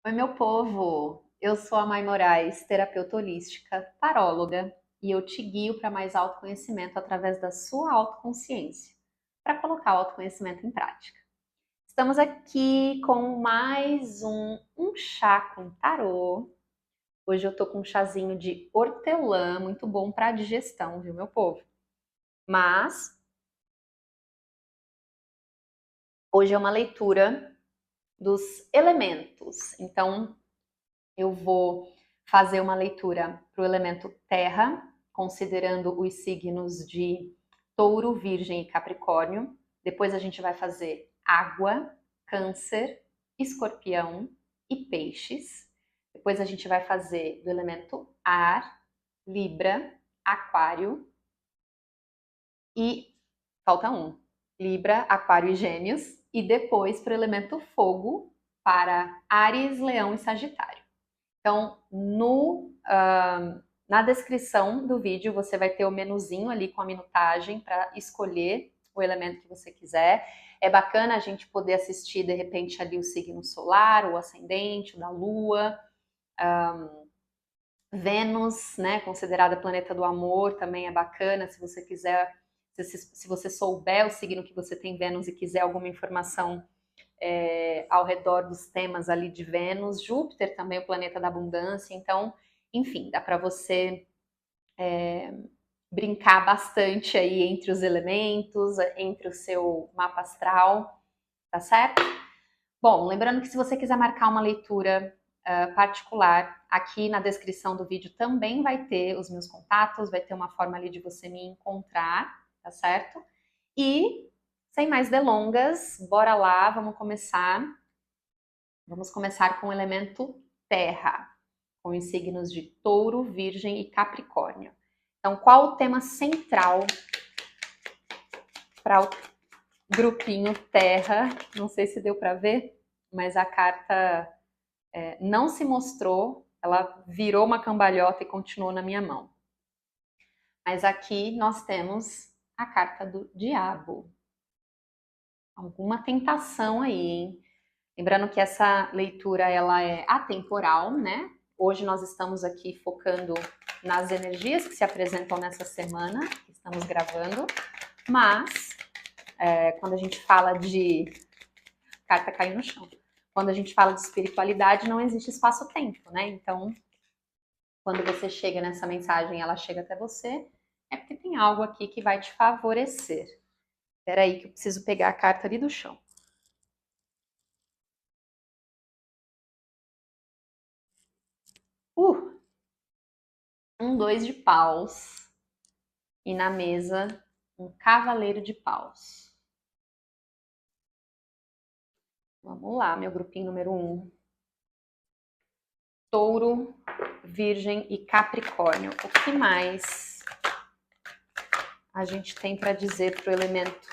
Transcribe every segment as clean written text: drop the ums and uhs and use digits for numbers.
Oi, meu povo! Eu sou a Mai Moraes, terapeuta holística, taróloga, e eu te guio para mais autoconhecimento através da sua autoconsciência, para colocar o autoconhecimento em prática. Estamos aqui com mais um chá com tarô. Hoje eu tô com um chazinho de hortelã, muito bom para digestão, viu, meu povo? Mas hoje é uma leitura dos elementos. Então, eu vou fazer uma leitura para o elemento terra, considerando os signos de touro, virgem e capricórnio. Depois a gente vai fazer água, câncer, escorpião e peixes. Depois a gente vai fazer do elemento ar, libra, aquário e falta um. Libra, aquário e gêmeos. E depois para o elemento fogo, para Áries, leão e sagitário. Então, na descrição do vídeo você vai ter o menuzinho ali com a minutagem para escolher o elemento que você quiser. É bacana a gente poder assistir, de repente, ali o signo solar, o ascendente, o da lua, Vênus, né, considerada planeta do amor, também é bacana, se você quiser, se você souber o signo que você tem Vênus e quiser alguma informação ao redor dos temas ali de Vênus, Júpiter também, o planeta da abundância, então, enfim, dá para você brincar bastante aí entre os elementos, entre o seu mapa astral, tá certo? Bom, lembrando que se você quiser marcar uma leitura particular, aqui na descrição do vídeo também vai ter os meus contatos, vai ter uma forma ali de você me encontrar, tá certo? E, sem mais delongas, bora lá, vamos começar. Vamos começar com o elemento terra, com os signos de touro, virgem e capricórnio. Então, qual o tema central para o grupinho terra? Não sei se deu para ver, mas a carta não se mostrou, ela virou uma cambalhota e continuou na minha mão. Mas aqui nós temos a carta do diabo. Alguma tentação aí, hein? Lembrando que essa leitura ela é atemporal, né? Hoje nós estamos aqui focando nas energias que se apresentam nessa semana, que estamos gravando, mas quando a gente fala de... Carta caiu no chão. Quando a gente fala de espiritualidade, não existe espaço-tempo, né? Então, quando você chega nessa mensagem, ela chega até você, é porque tem algo aqui que vai te favorecer. Espera aí que eu preciso pegar a carta ali do chão. Dois de paus. E na mesa, um cavaleiro de paus. Vamos lá, meu grupinho número 1. Touro, Virgem e Capricórnio. O que mais a gente tem para dizer para o elemento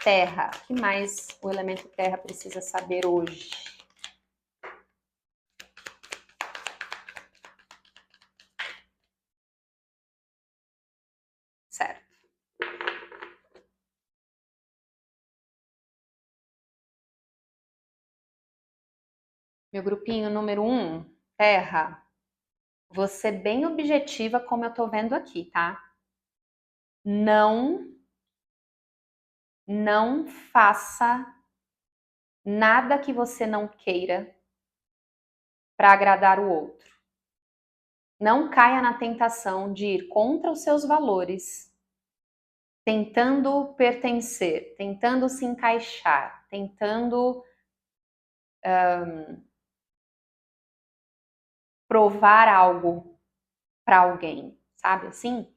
terra? O que mais o elemento terra precisa saber hoje? Certo. Meu grupinho número 1, terra. Vou ser bem objetiva como eu tô vendo aqui, tá? Não faça nada que você não queira para agradar o outro. Não caia na tentação de ir contra os seus valores, tentando pertencer, tentando se encaixar, tentando provar algo para alguém, sabe assim?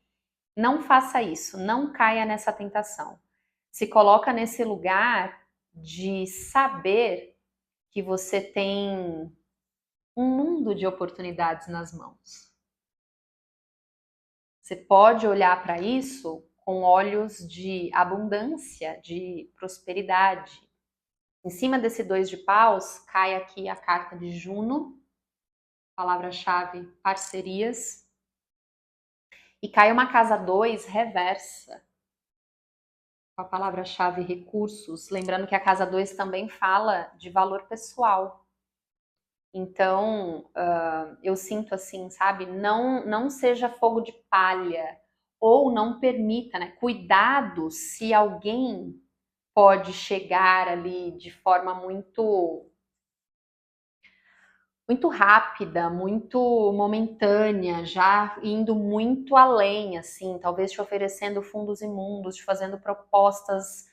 Não faça isso, não caia nessa tentação. Se coloca nesse lugar de saber que você tem um mundo de oportunidades nas mãos. Você pode olhar para isso com olhos de abundância, de prosperidade. Em cima desse 2 de paus, cai aqui a carta de Juno, palavra-chave parcerias, e cai uma casa 2 reversa, com a palavra-chave recursos, lembrando que a casa 2 também fala de valor pessoal. Então, eu sinto assim, sabe? Não seja fogo de palha ou não permita, né? Cuidado se alguém pode chegar ali de forma muito rápida, muito momentânea, já indo muito além, assim, talvez te oferecendo fundos imundos, te fazendo propostas,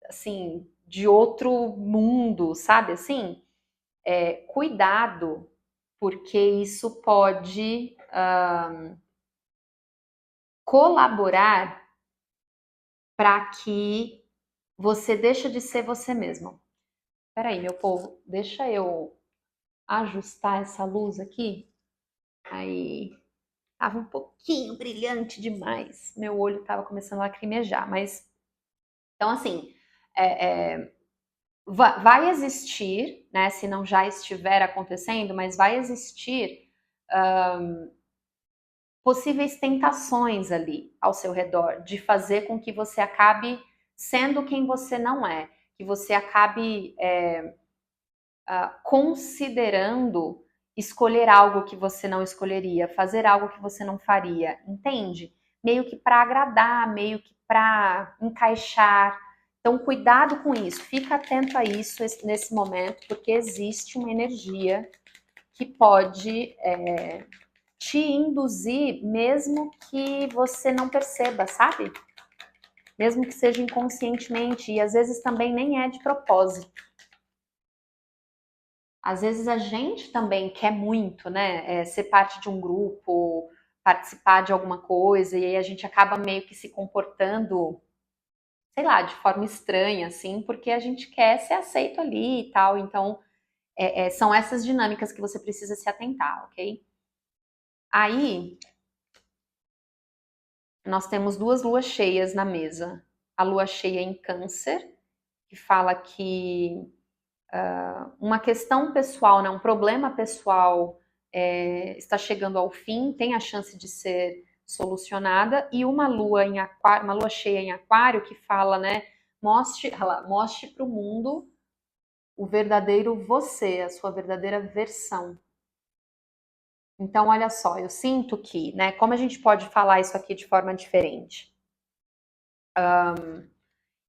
assim, de outro mundo, sabe? Assim, cuidado, porque isso pode colaborar para que você deixe de ser você mesmo. Peraí, meu povo, deixa eu ajustar essa luz aqui. Aí, tava um pouquinho brilhante demais. Meu olho tava começando a lacrimejar, mas então assim, vai existir, né? Se não já estiver acontecendo, mas vai existir possíveis tentações ali ao seu redor de fazer com que você acabe sendo quem você não é, que você acabe considerando escolher algo que você não escolheria, fazer algo que você não faria, entende? Meio que para agradar, meio que para encaixar. Então, cuidado com isso, fica atento a isso nesse momento, porque existe uma energia que pode te induzir, mesmo que você não perceba, sabe? Mesmo que seja inconscientemente, e às vezes também nem é de propósito. Às vezes a gente também quer muito, né? Ser parte de um grupo, participar de alguma coisa, e aí a gente acaba meio que se comportando, sei lá, de forma estranha, assim, porque a gente quer ser aceito ali e tal. Então, são essas dinâmicas que você precisa se atentar, ok? Aí, nós temos duas luas cheias na mesa. A lua cheia em Câncer, que fala que uma questão pessoal, né, um problema pessoal está chegando ao fim, tem a chance de ser solucionada, e uma lua em aquário, uma lua cheia em aquário que fala, né, mostre para o mundo o verdadeiro você, a sua verdadeira versão. Então, olha só, eu sinto que, né, como a gente pode falar isso aqui de forma diferente?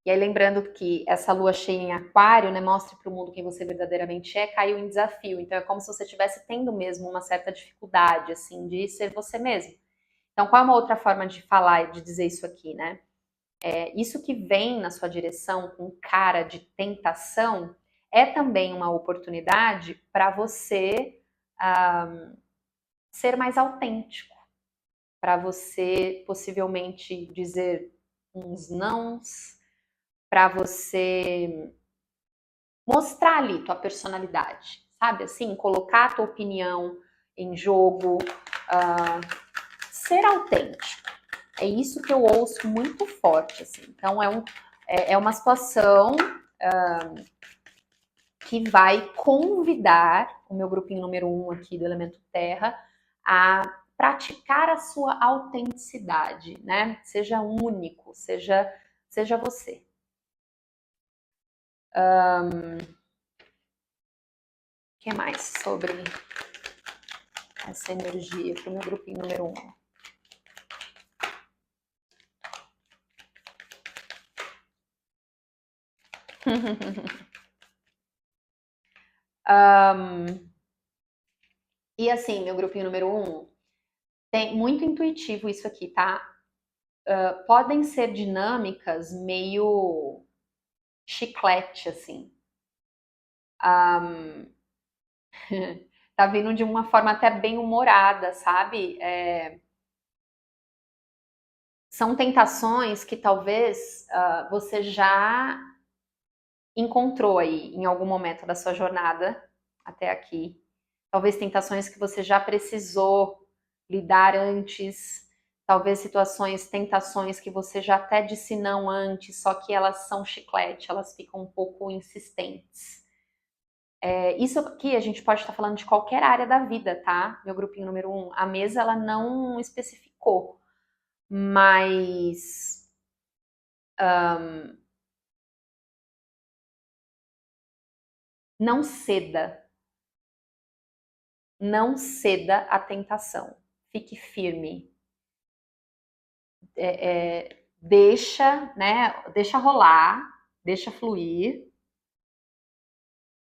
E aí, lembrando que essa lua cheia em aquário, né, mostre para o mundo quem você verdadeiramente é, caiu em desafio. Então, é como se você estivesse tendo mesmo uma certa dificuldade, assim, de ser você mesmo. Então, qual é uma outra forma de falar, de dizer isso aqui, né? Isso que vem na sua direção com cara de tentação é também uma oportunidade para você ser mais autêntico, para você possivelmente dizer uns nãos, para você mostrar ali tua personalidade, sabe? Assim, colocar a tua opinião em jogo, ser autêntico. É isso que eu ouço muito forte, assim. Então, é uma situação que vai convidar o meu grupinho número 1 aqui do Elemento Terra a praticar a sua autenticidade, né? Seja único, seja você. O que mais sobre essa energia para o meu grupinho número 1? E assim, meu grupinho número 1, tem muito intuitivo isso aqui, tá? Podem ser dinâmicas meio chiclete, assim. Tá vindo de uma forma até bem humorada, sabe? São tentações que talvez você já encontrou aí em algum momento da sua jornada até aqui. Talvez tentações que você já precisou lidar antes, talvez situações, tentações que você já até disse não antes, só que elas são chiclete, elas ficam um pouco insistentes. Isso aqui a gente pode estar falando de qualquer área da vida, tá? Meu grupinho número 1. A mesa ela não especificou, mas Não ceda. Não ceda à tentação. Fique firme. Deixa, né? Deixa rolar, deixa fluir.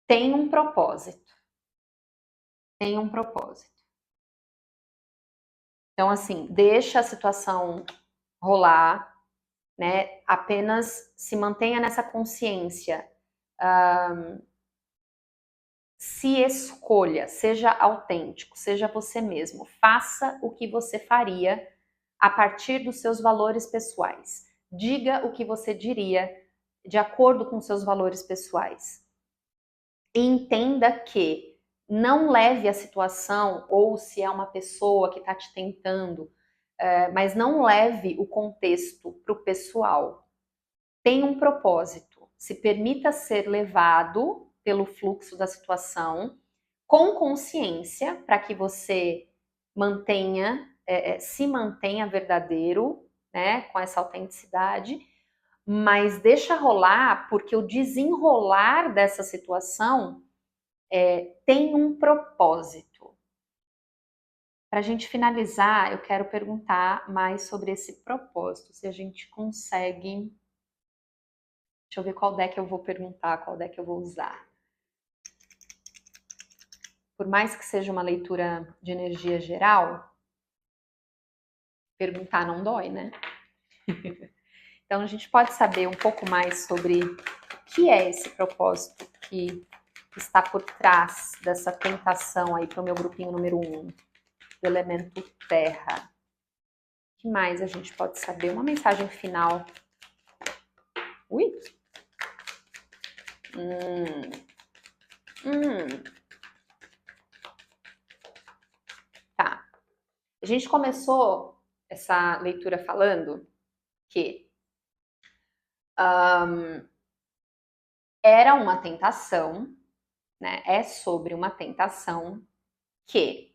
Tem um propósito. Tem um propósito. Então, assim, deixa a situação rolar, né? Apenas se mantenha nessa consciência. Se escolha, seja autêntico, seja você mesmo. Faça o que você faria a partir dos seus valores pessoais. Diga o que você diria de acordo com seus valores pessoais. E entenda que não leve a situação, ou se é uma pessoa que está te tentando, mas não leve o contexto para o pessoal. Tem um propósito. Se permita ser levado pelo fluxo da situação, com consciência, para que você se mantenha verdadeiro, né, com essa autenticidade, mas deixa rolar, porque o desenrolar dessa situação tem um propósito. Para a gente finalizar, eu quero perguntar mais sobre esse propósito, se a gente consegue. Deixa eu ver qual deck eu vou perguntar, qual deck eu vou usar. Por mais que seja uma leitura de energia geral, perguntar não dói, né? Então a gente pode saber um pouco mais sobre o que é esse propósito que está por trás dessa tentação aí para o meu grupinho número 1, do elemento terra. O que mais a gente pode saber? Uma mensagem final. Ui! Tá. A gente começou essa leitura falando que era uma tentação, né? É sobre uma tentação que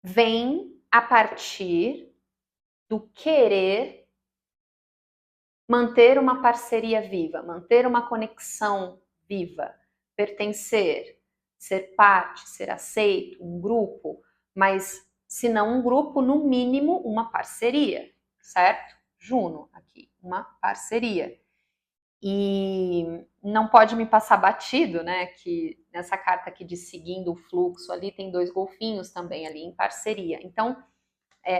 vem a partir do querer manter uma parceria viva, manter uma conexão viva, pertencer, ser parte, ser aceito, um grupo, mas se não um grupo, no mínimo uma parceria, certo? Juno aqui, uma parceria. E não pode me passar batido, né, que nessa carta aqui de seguindo o fluxo ali tem 2 golfinhos também ali em parceria. Então,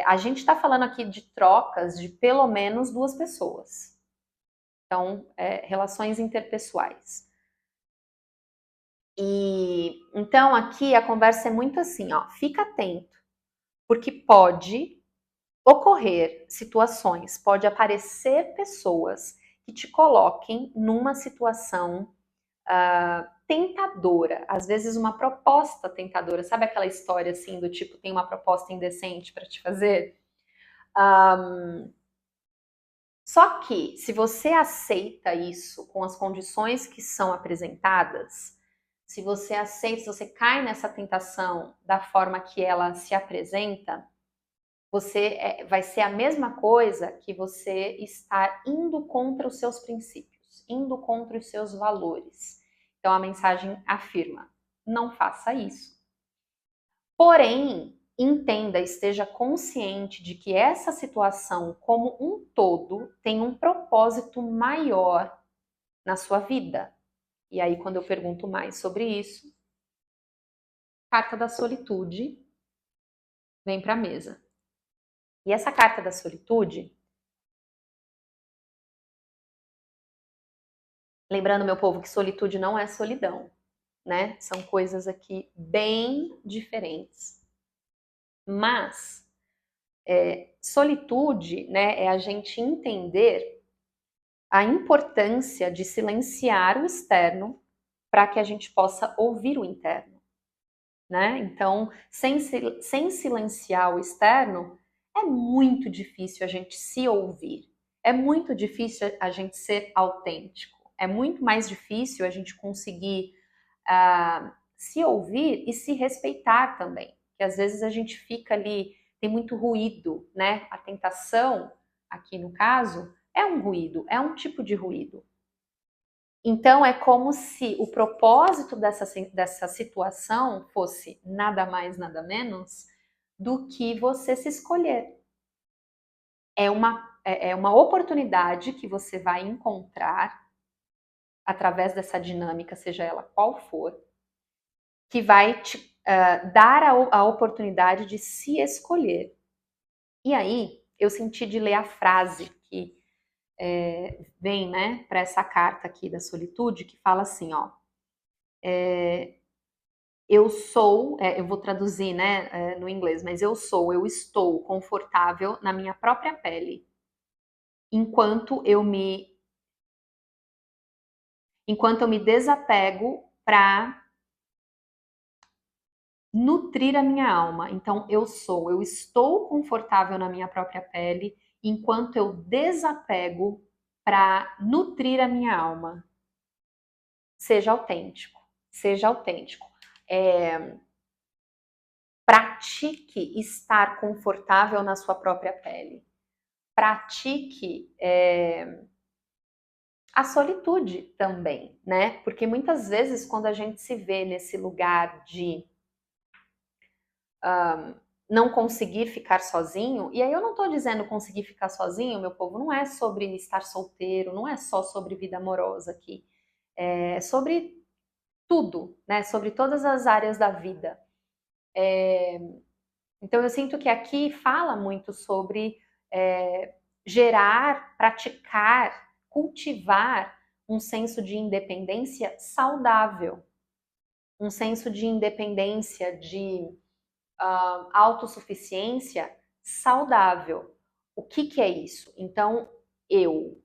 a gente está falando aqui de trocas de pelo menos 2 pessoas. Então, relações interpessoais. E então aqui a conversa é muito assim, ó, fica atento, porque pode ocorrer situações, pode aparecer pessoas que te coloquem numa situação tentadora, às vezes uma proposta tentadora, sabe aquela história assim do tipo, tem uma proposta indecente para te fazer? Só que se você aceita isso com as condições que são apresentadas, se você aceita, se você cai nessa tentação da forma que ela se apresenta, vai ser a mesma coisa que você estar indo contra os seus princípios, indo contra os seus valores. Então a mensagem afirma: não faça isso. Porém, entenda, esteja consciente de que essa situação como um todo tem um propósito maior na sua vida. E aí, quando eu pergunto mais sobre isso, carta da solitude vem para a mesa. E essa carta da solitude, lembrando, meu povo, que solitude não é solidão, né? São coisas aqui bem diferentes. Mas solitude, né, é a gente entender a importância de silenciar o externo para que a gente possa ouvir o interno, né? Então, sem silenciar o externo, é muito difícil a gente se ouvir, é muito difícil a gente ser autêntico, é muito mais difícil a gente conseguir se ouvir e se respeitar também, que às vezes a gente fica ali, tem muito ruído, né? A tentação, aqui no caso, é um ruído, é um tipo de ruído. Então é como se o propósito dessa situação fosse nada mais, nada menos do que você se escolher. É uma oportunidade que você vai encontrar através dessa dinâmica, seja ela qual for, que vai te dar a oportunidade de se escolher. E aí, eu senti de ler a frase que vem, né, para essa carta aqui da solitude, que fala assim, ó, eu sou, eu vou traduzir, né, no inglês, mas eu estou confortável na minha própria pele, enquanto eu me desapego para nutrir a minha alma. Então, eu estou confortável na minha própria pele, enquanto eu desapego para nutrir a minha alma. Seja autêntico, seja autêntico. Pratique estar confortável na sua própria pele. Pratique a solitude também, né? Porque muitas vezes quando a gente se vê nesse lugar de não conseguir ficar sozinho, e aí eu não tô dizendo conseguir ficar sozinho, meu povo, não é sobre estar solteiro, não é só sobre vida amorosa aqui, é sobre tudo, né? Sobre todas as áreas da vida. Então eu sinto que aqui fala muito sobre gerar, praticar, cultivar um senso de independência saudável, um senso de independência, de autossuficiência saudável. O que é isso? Então, eu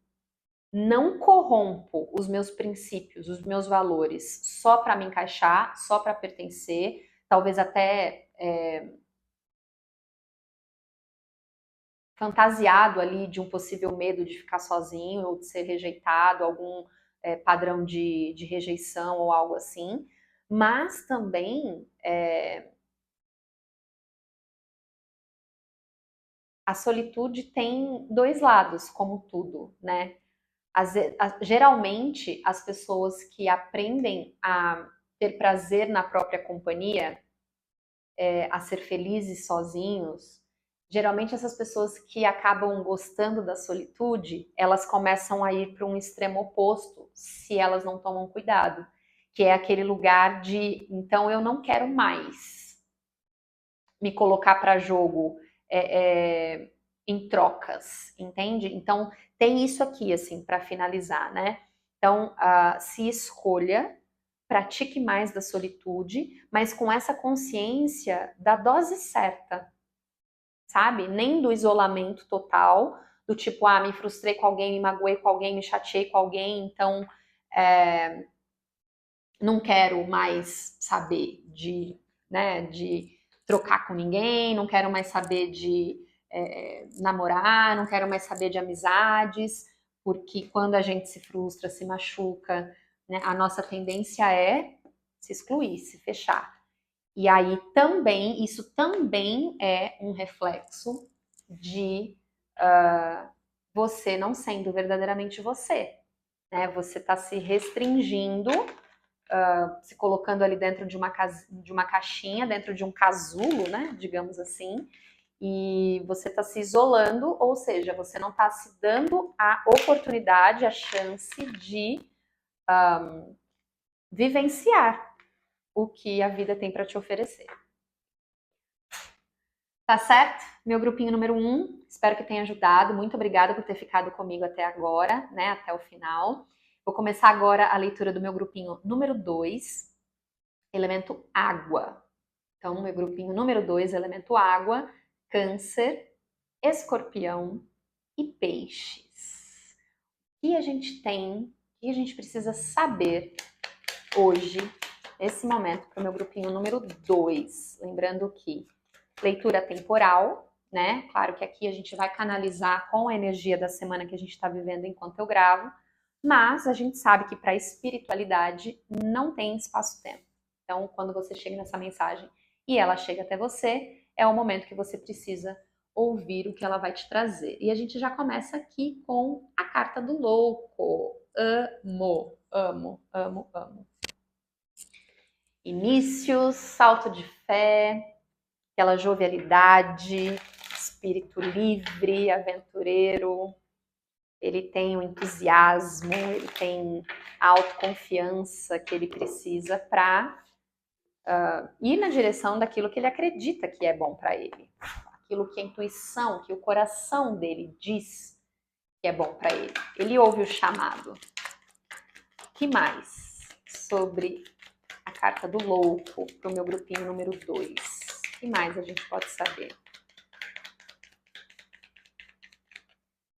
não corrompo os meus princípios, os meus valores, só para me encaixar, só para pertencer, talvez até fantasiado ali de um possível medo de ficar sozinho ou de ser rejeitado, algum padrão de rejeição ou algo assim, mas também a solitude tem dois lados, como tudo, né? Geralmente, as pessoas que aprendem a ter prazer na própria companhia, a ser felizes sozinhos, geralmente essas pessoas que acabam gostando da solitude, elas começam a ir para um extremo oposto, se elas não tomam cuidado, que é aquele lugar de, então eu não quero mais me colocar para jogo em trocas, entende? Então tem isso aqui assim para finalizar, né? Então se escolha, pratique mais da solitude, mas com essa consciência da dose certa, sabe? Nem do isolamento total, do tipo, me frustrei com alguém, me magoei com alguém, me chateei com alguém, então não quero mais saber de trocar com ninguém, não quero mais saber de namorar, não quero mais saber de amizades, porque quando a gente se frustra, se machuca, né, a nossa tendência é se excluir, se fechar. E aí também, isso também é um reflexo de você não sendo verdadeiramente você, né? Você está se restringindo, se colocando ali dentro de uma caixinha, dentro de um casulo, né? Digamos assim, e você está se isolando, ou seja, você não está se dando a oportunidade, a chance de vivenciar o que a vida tem para te oferecer. Tá certo? Meu grupinho número 1, espero que tenha ajudado. Muito obrigada por ter ficado comigo até agora, né? Até o final. Vou começar agora a leitura do meu grupinho número 2, elemento água. Então, meu grupinho número 2, elemento água, Câncer, Escorpião e Peixes. O que a gente tem, o que a gente precisa saber hoje, nesse momento, para o meu grupinho número 2. Lembrando que leitura temporal, né? Claro que aqui a gente vai canalizar com a energia da semana que a gente está vivendo enquanto eu gravo, mas a gente sabe que para a espiritualidade não tem espaço-tempo. Então, quando você chega nessa mensagem e ela chega até você, é o momento que você precisa ouvir o que ela vai te trazer. E a gente já começa aqui com a carta do louco. Amo. amo, amo, amo. Inícios, salto de fé, aquela jovialidade, espírito livre, aventureiro. Ele tem o entusiasmo, ele tem a autoconfiança que ele precisa para ir na direção daquilo que ele acredita que é bom para ele. Aquilo que a intuição, que o coração dele diz que é bom para ele. Ele ouve o chamado. O que mais sobre a carta do louco para o meu grupinho número 2? O que mais a gente pode saber?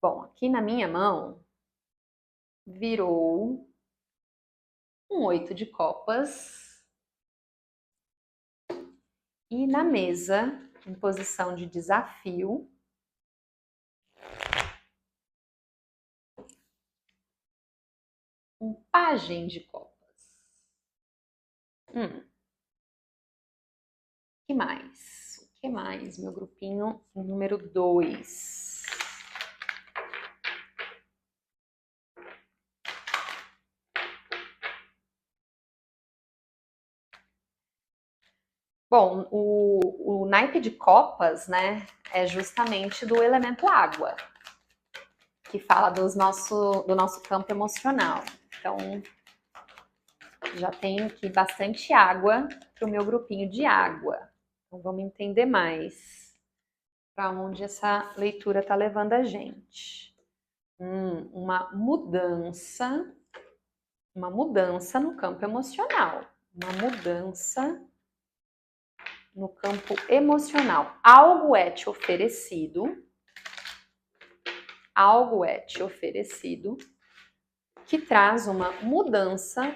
Bom, aqui na minha mão virou um 8 de copas e na mesa, em posição de desafio, um pajem de copas. O que mais? O que mais, meu grupinho número 2? Bom, o naipe de copas, né, é justamente do elemento água, que fala do nosso campo emocional. Então, já tenho aqui bastante água para o meu grupinho de água. Então, vamos entender mais para onde essa leitura está levando a gente. Uma mudança no campo emocional. Uma mudança no campo emocional. Algo é te oferecido que traz uma mudança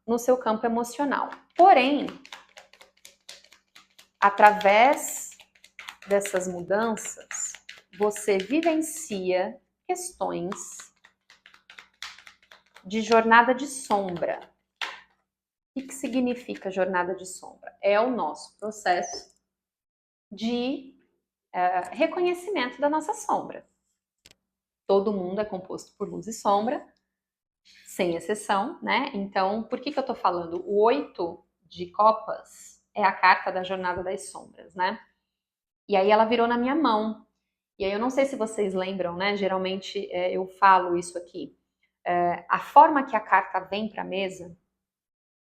no seu campo emocional. Porém, através dessas mudanças, você vivencia questões de jornada de sombra. O que significa jornada de sombra? É o nosso processo de reconhecimento da nossa sombra. Todo mundo é composto por luz e sombra, sem exceção, né? Então, por que eu tô falando? O 8 de copas é a carta da jornada das sombras, né? E aí ela virou na minha mão. E aí eu não sei se vocês lembram, né? Geralmente eu falo isso aqui. A forma que a carta vem para a mesa,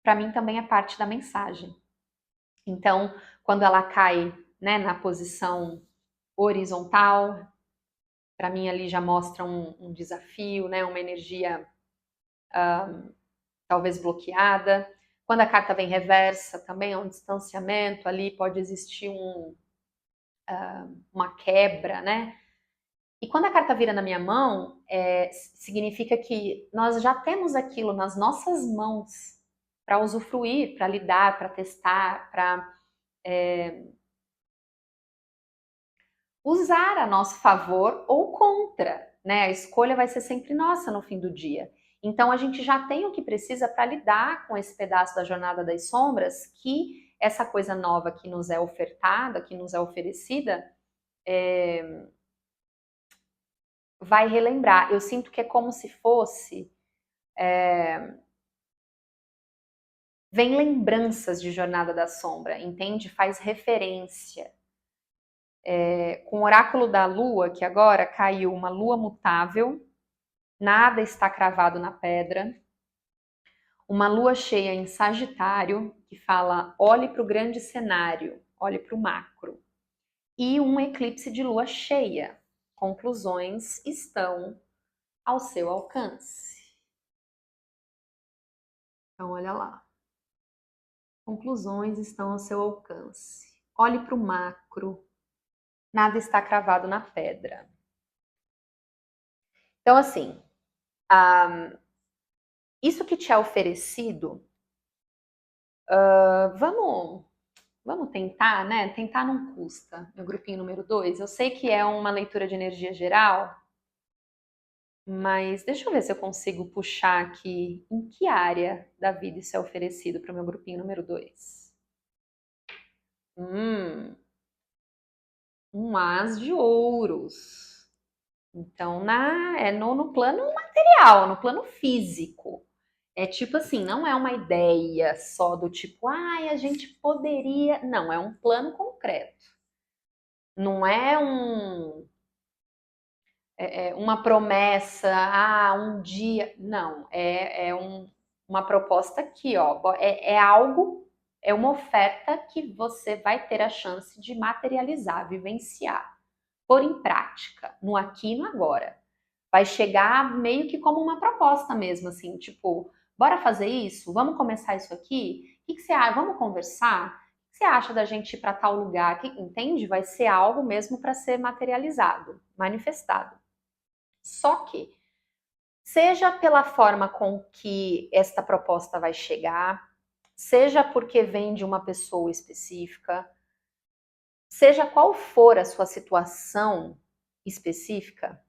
para mim também é parte da mensagem. Então, quando ela cai, né, na posição horizontal, para mim ali já mostra um desafio, né, uma energia talvez bloqueada. Quando a carta vem reversa, também é um distanciamento, ali pode existir uma quebra, né? E quando a carta vira na minha mão, significa que nós já temos aquilo nas nossas mãos para usufruir, para lidar, para testar, para usar a nosso favor ou contra, né? A escolha vai ser sempre nossa no fim do dia. Então a gente já tem o que precisa para lidar com esse pedaço da jornada das sombras, que essa coisa nova que nos é ofertada, que nos é oferecida, vai relembrar. Eu sinto que é como se fosse vem lembranças de Jornada da Sombra, entende? Faz referência. Com o oráculo da lua, que agora caiu uma lua mutável, nada está cravado na pedra, uma lua cheia em Sagitário, que fala olhe para o grande cenário, olhe para o macro, e um eclipse de lua cheia. Conclusões estão ao seu alcance. Então, olha lá. Conclusões estão ao seu alcance. Olhe para o macro. Nada está cravado na pedra. Então, assim, isso que te é oferecido, vamos tentar, né? Tentar não custa, meu grupinho número 2. Eu sei que é uma leitura de energia geral, mas deixa eu ver se eu consigo puxar aqui em que área da vida isso é oferecido para o meu grupinho número 2. Um as de ouros. Então, no plano material, no plano físico. É tipo assim, não é uma ideia só do tipo, ai, a gente poderia. Não, é um plano concreto. Não é uma promessa, um dia. Não, uma proposta aqui, ó. É algo, é uma oferta que você vai ter a chance de materializar, vivenciar, pôr em prática, no aqui e no agora. Vai chegar meio que como uma proposta mesmo, assim, tipo, bora fazer isso? Vamos começar isso aqui? O que você acha? Vamos conversar? O que você acha da gente ir para tal lugar? Entende? Vai ser algo mesmo para ser materializado, manifestado. Só que, seja pela forma com que esta proposta vai chegar, seja porque vem de uma pessoa específica, seja qual for a sua situação específica,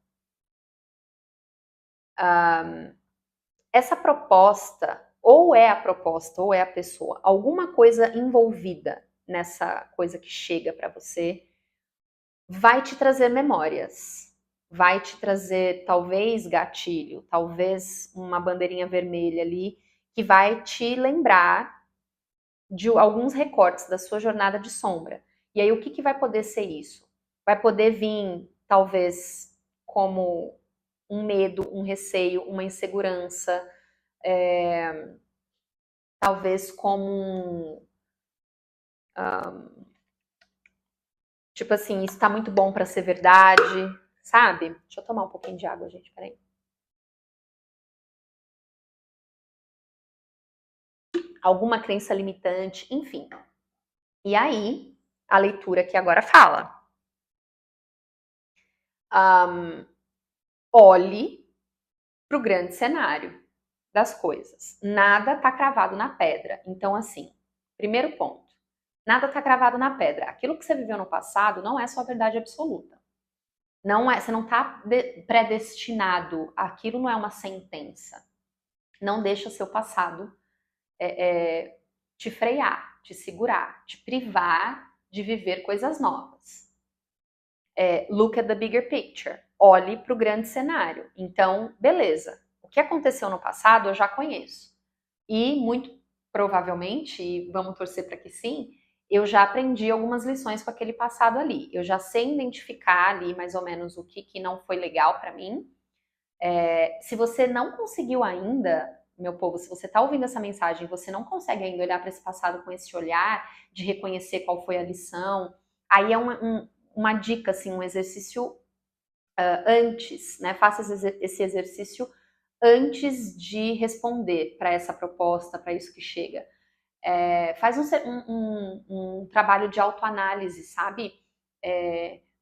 essa proposta, ou é a proposta, ou é a pessoa, alguma coisa envolvida nessa coisa que chega para você, vai te trazer memórias, vai te trazer talvez gatilho, talvez uma bandeirinha vermelha ali, que vai te lembrar de alguns recortes da sua jornada de sombra. E aí o que vai poder ser isso? Vai poder vir, talvez, como um medo, um receio, uma insegurança, talvez como tipo assim, isso tá muito bom para ser verdade, sabe? Deixa eu tomar um pouquinho de água, gente, peraí. Alguma crença limitante, enfim. E aí, a leitura que agora fala. Olhe para o grande cenário das coisas. Nada tá cravado na pedra. Então, assim, primeiro ponto. Nada tá cravado na pedra. Aquilo que você viveu no passado não é sua verdade absoluta. Não é, você não está predestinado. Aquilo não é uma sentença. Não deixa seu passado te frear, te segurar, te privar de viver coisas novas. Look at the bigger picture. Olhe para o grande cenário. Então, beleza. O que aconteceu no passado eu já conheço. E muito provavelmente, e vamos torcer para que sim, eu já aprendi algumas lições com aquele passado ali. Eu já sei identificar ali mais ou menos o que não foi legal para mim. Se você não conseguiu ainda, meu povo, se você está ouvindo essa mensagem e você não consegue ainda olhar para esse passado com esse olhar de reconhecer qual foi a lição, aí é uma dica, assim, um exercício antes, né? Faça esse exercício antes de responder para essa proposta, para isso que chega. Faz um trabalho de autoanálise, sabe?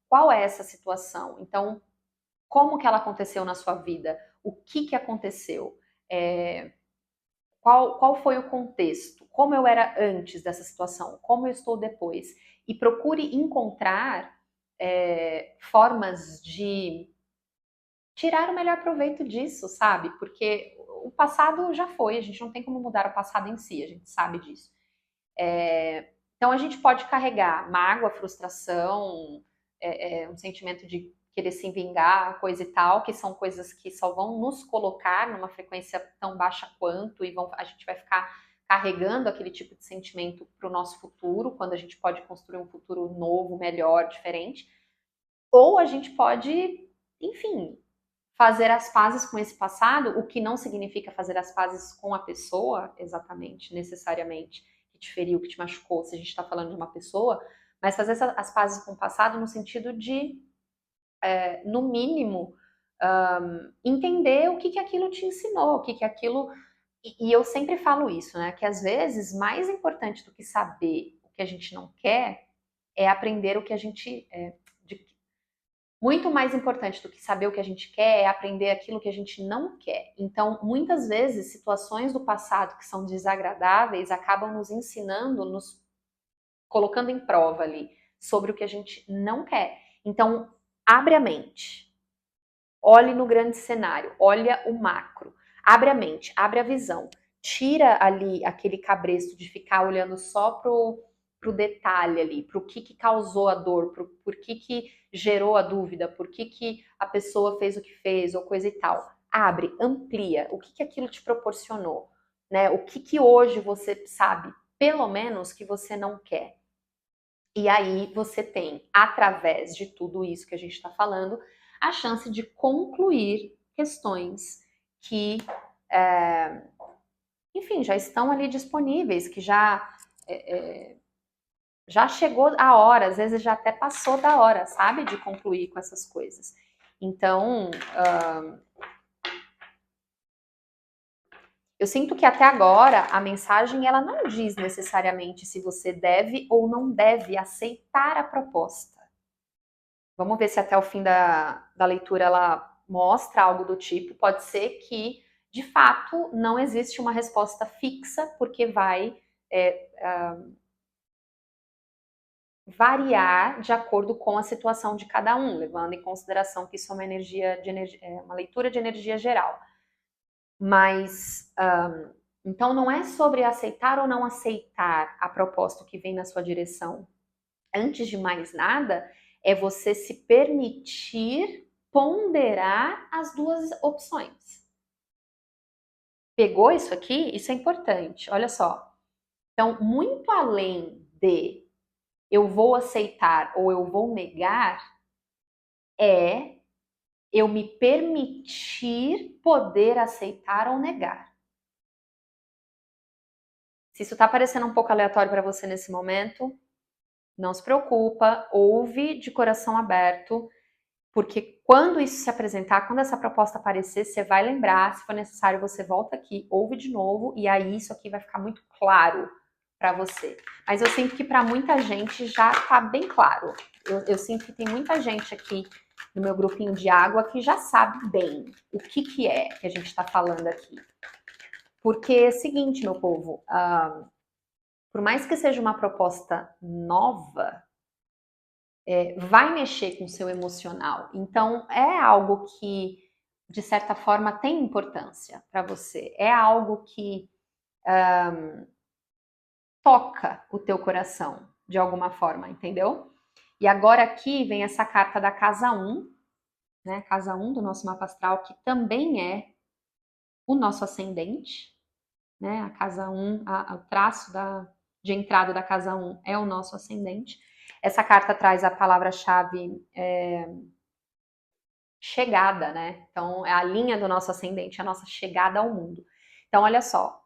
Qual é essa situação? Então, como que ela aconteceu na sua vida? O que aconteceu? Qual foi o contexto? Como eu era antes dessa situação? Como eu estou depois? E procure encontrar formas de tirar o melhor proveito disso, sabe? Porque o passado já foi, a gente não tem como mudar o passado em si, a gente sabe disso. Então a gente pode carregar mágoa, frustração, um sentimento de querer se vingar, coisa e tal, que são coisas que só vão nos colocar numa frequência tão baixa quanto e a gente vai ficar carregando aquele tipo de sentimento para o nosso futuro, quando a gente pode construir um futuro novo, melhor, diferente. Ou a gente pode, enfim, fazer as pazes com esse passado, o que não significa fazer as pazes com a pessoa, exatamente, necessariamente, que te feriu, que te machucou, se a gente está falando de uma pessoa, mas fazer as pazes com o passado no sentido de, no mínimo, entender o que aquilo te ensinou, o que aquilo... E eu sempre falo isso, né, que às vezes, mais importante do que saber o que a gente não quer, é aprender o que a gente... Muito mais importante do que saber o que a gente quer é aprender aquilo que a gente não quer. Então, muitas vezes, situações do passado que são desagradáveis acabam nos ensinando, nos colocando em prova ali sobre o que a gente não quer. Então, abre a mente. Olhe no grande cenário, olha o macro. Abre a mente, abre a visão. Tira ali aquele cabresto de ficar olhando só pro pro detalhe ali, pro que causou a dor, por que gerou a dúvida, por que a pessoa fez o que fez, ou coisa e tal. Abre, amplia, o que aquilo te proporcionou, né? O que hoje você sabe, pelo menos, que você não quer. E aí você tem, através de tudo isso que a gente está falando, a chance de concluir questões que, enfim, já estão ali disponíveis, que já chegou a hora, às vezes já até passou da hora, sabe, de concluir com essas coisas. Então, eu sinto que até agora a mensagem ela não diz necessariamente se você deve ou não deve aceitar a proposta. Vamos ver se até o fim da leitura ela mostra algo do tipo. Pode ser que, de fato, não existe uma resposta fixa, porque vai variar de acordo com a situação de cada um, levando em consideração que isso é uma leitura de energia geral. Mas, então não é sobre aceitar ou não aceitar a proposta que vem na sua direção. Antes de mais nada, é você se permitir ponderar as duas opções. Pegou isso aqui? Isso é importante. Olha só. Então, muito além de eu vou aceitar ou eu vou negar, é eu me permitir poder aceitar ou negar. Se isso está parecendo um pouco aleatório para você nesse momento, não se preocupa, ouve de coração aberto, porque quando isso se apresentar, quando essa proposta aparecer, você vai lembrar, se for necessário, você volta aqui, ouve de novo, e aí isso aqui vai ficar muito claro para você. Mas eu sinto que para muita gente já está bem claro. Eu sinto que tem muita gente aqui no meu grupinho de água que já sabe bem o que é que a gente está falando aqui. Porque é o seguinte, meu povo, por mais que seja uma proposta nova, vai mexer com o seu emocional. Então, é algo que, de certa forma, tem importância para você. É algo que toca o teu coração, de alguma forma, entendeu? E agora aqui vem essa carta da casa 1, né? Casa 1 do nosso mapa astral, que também é o nosso ascendente, né? A casa 1, o traço de entrada da casa 1 é o nosso ascendente. Essa carta traz a palavra-chave chegada, né? Então, é a linha do nosso ascendente, a nossa chegada ao mundo. Então, olha só,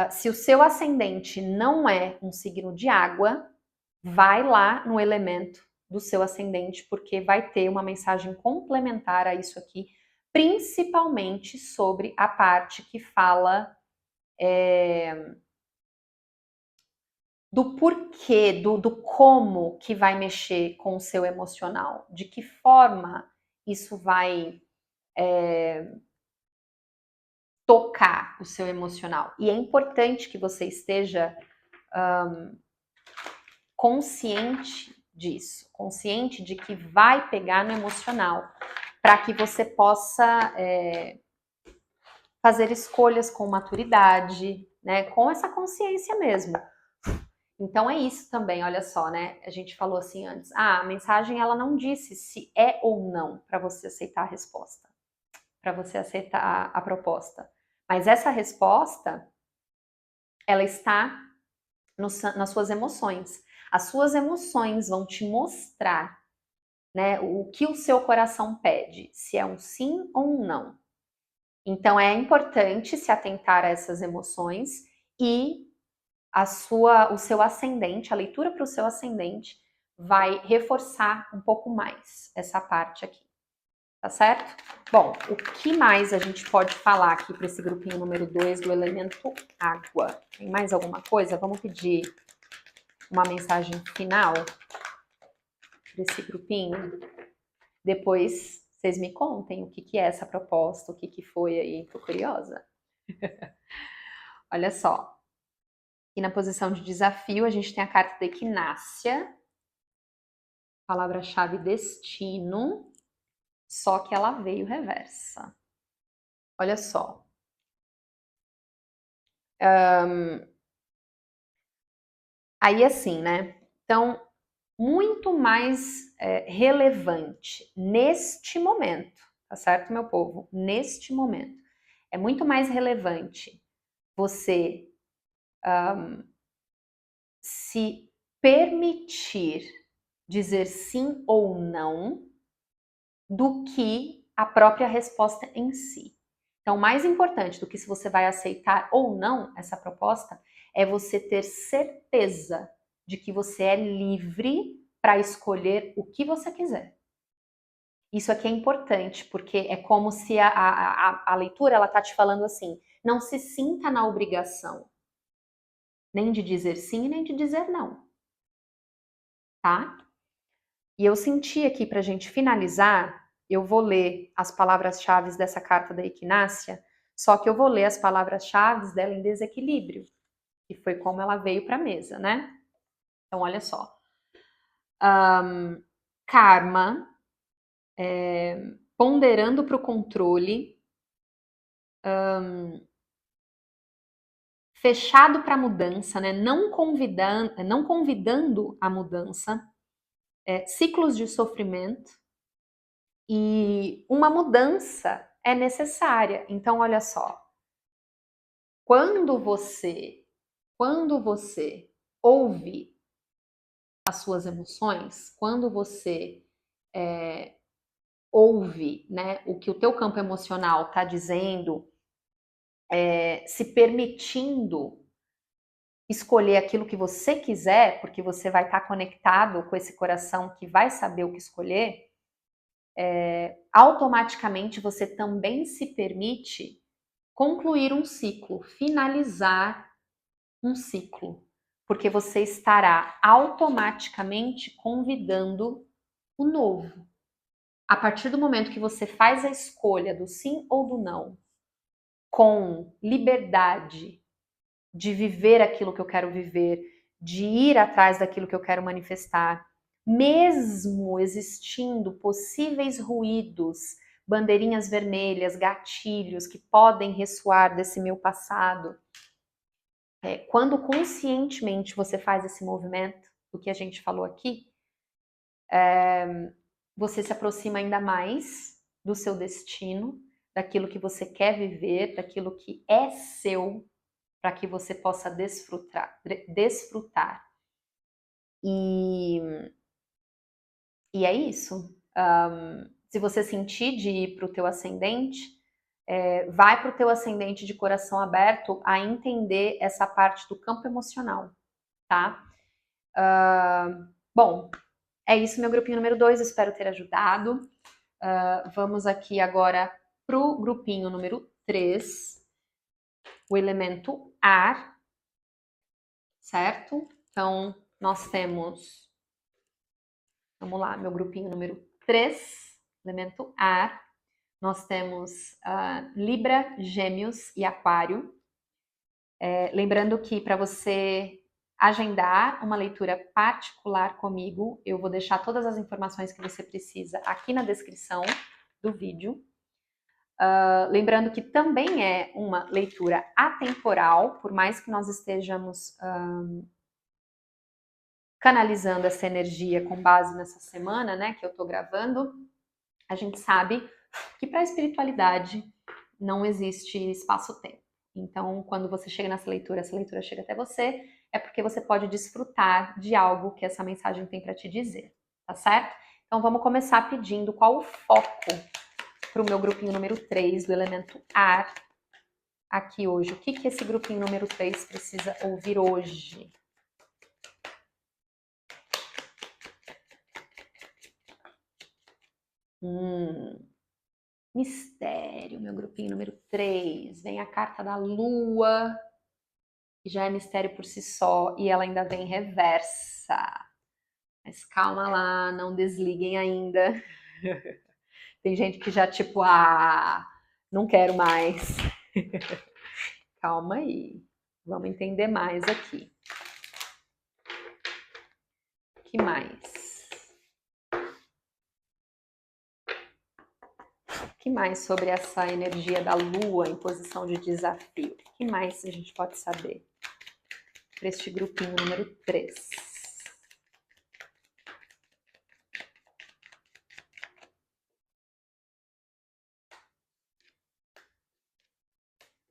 se o seu ascendente não é um signo de água, vai lá no elemento do seu ascendente, porque vai ter uma mensagem complementar a isso aqui, principalmente sobre a parte que fala do porquê, do como que vai mexer com o seu emocional, de que forma isso vai tocar o seu emocional. E é importante que você esteja consciente disso, consciente de que vai pegar no emocional, para que você possa fazer escolhas com maturidade, né, com essa consciência mesmo. Então é isso também, olha só, né? A gente falou assim antes, a mensagem ela não disse se é ou não para você aceitar a resposta, para você aceitar a proposta. Mas essa resposta, ela está nas suas emoções. As suas emoções vão te mostrar, né, o que o seu coração pede, se é um sim ou um não. Então é importante se atentar a essas emoções e o seu ascendente, a leitura para o seu ascendente vai reforçar um pouco mais essa parte aqui. Tá certo? Bom, o que mais a gente pode falar aqui para esse grupinho número 2 do elemento água? Tem mais alguma coisa? Vamos pedir uma mensagem final para esse grupinho? Depois vocês me contem o que é essa proposta, o que foi aí, tô curiosa. Olha só. E na posição de desafio, a gente tem a carta da equinácia, palavra-chave destino, só que ela veio reversa. Olha só. Aí assim, né? Então, muito mais relevante neste momento, tá certo, meu povo? Neste momento. É muito mais relevante você se permitir dizer sim ou não do que a própria resposta em si. Então, mais importante do que se você vai aceitar ou não essa proposta é você ter certeza de que você é livre para escolher o que você quiser. Isso aqui é importante, porque é como se a leitura ela tá te falando assim, não se sinta na obrigação nem de dizer sim, nem de dizer não, tá? E eu senti aqui para a gente finalizar, eu vou ler as palavras-chave dessa carta da equinácia, só que eu vou ler as palavras-chave dela em desequilíbrio, que foi como ela veio para a mesa, né? Então, olha só. Karma, ponderando para o controle, fechado para a mudança, né? Não convidando a mudança, ciclos de sofrimento, e uma mudança é necessária. Então, olha só. Quando você ouve as suas emoções, quando você ouve, né, o que o teu campo emocional está dizendo, se permitindo escolher aquilo que você quiser, porque você vai estar conectado com esse coração que vai saber o que escolher, automaticamente você também se permite concluir um ciclo, finalizar um ciclo, porque você estará automaticamente convidando o novo. A partir do momento que você faz a escolha do sim ou do não, com liberdade de viver aquilo que eu quero viver, de ir atrás daquilo que eu quero manifestar, mesmo existindo possíveis ruídos, bandeirinhas vermelhas, gatilhos que podem ressoar desse meu passado, quando conscientemente você faz esse movimento, do que a gente falou aqui, você se aproxima ainda mais do seu destino, daquilo que você quer viver, daquilo que é seu, para que você possa desfrutar. E é isso. Se você sentir de ir para o teu ascendente, vai para o teu ascendente de coração aberto a entender essa parte do campo emocional, tá? Bom, é isso, meu grupinho número 2, espero ter ajudado. Vamos aqui agora para o grupinho número 3, o elemento ar, certo? Então, nós temos, vamos lá, meu grupinho número 3, elemento ar. Nós temos Libra, Gêmeos e Aquário. Lembrando que para você agendar uma leitura particular comigo, eu vou deixar todas as informações que você precisa aqui na descrição do vídeo. Lembrando que também é uma leitura atemporal, por mais que nós estejamos canalizando essa energia com base nessa semana, né, que eu estou gravando, a gente sabe que para a espiritualidade não existe espaço-tempo. Então, quando você chega nessa leitura, essa leitura chega até você, é porque você pode desfrutar de algo que essa mensagem tem para te dizer, tá certo? Então, vamos começar pedindo qual o foco para o meu grupinho número 3, do elemento ar, aqui hoje. O que esse grupinho número 3 precisa ouvir hoje? Mistério, meu grupinho número 3. Vem a carta da Lua, que já é mistério por si só, e ela ainda vem reversa. Mas calma lá, não desliguem ainda. Tem gente que já tipo, não quero mais. Calma aí. Vamos entender mais aqui. O que mais? O que mais sobre essa energia da Lua em posição de desafio? O que mais a gente pode saber? para este grupinho número 3.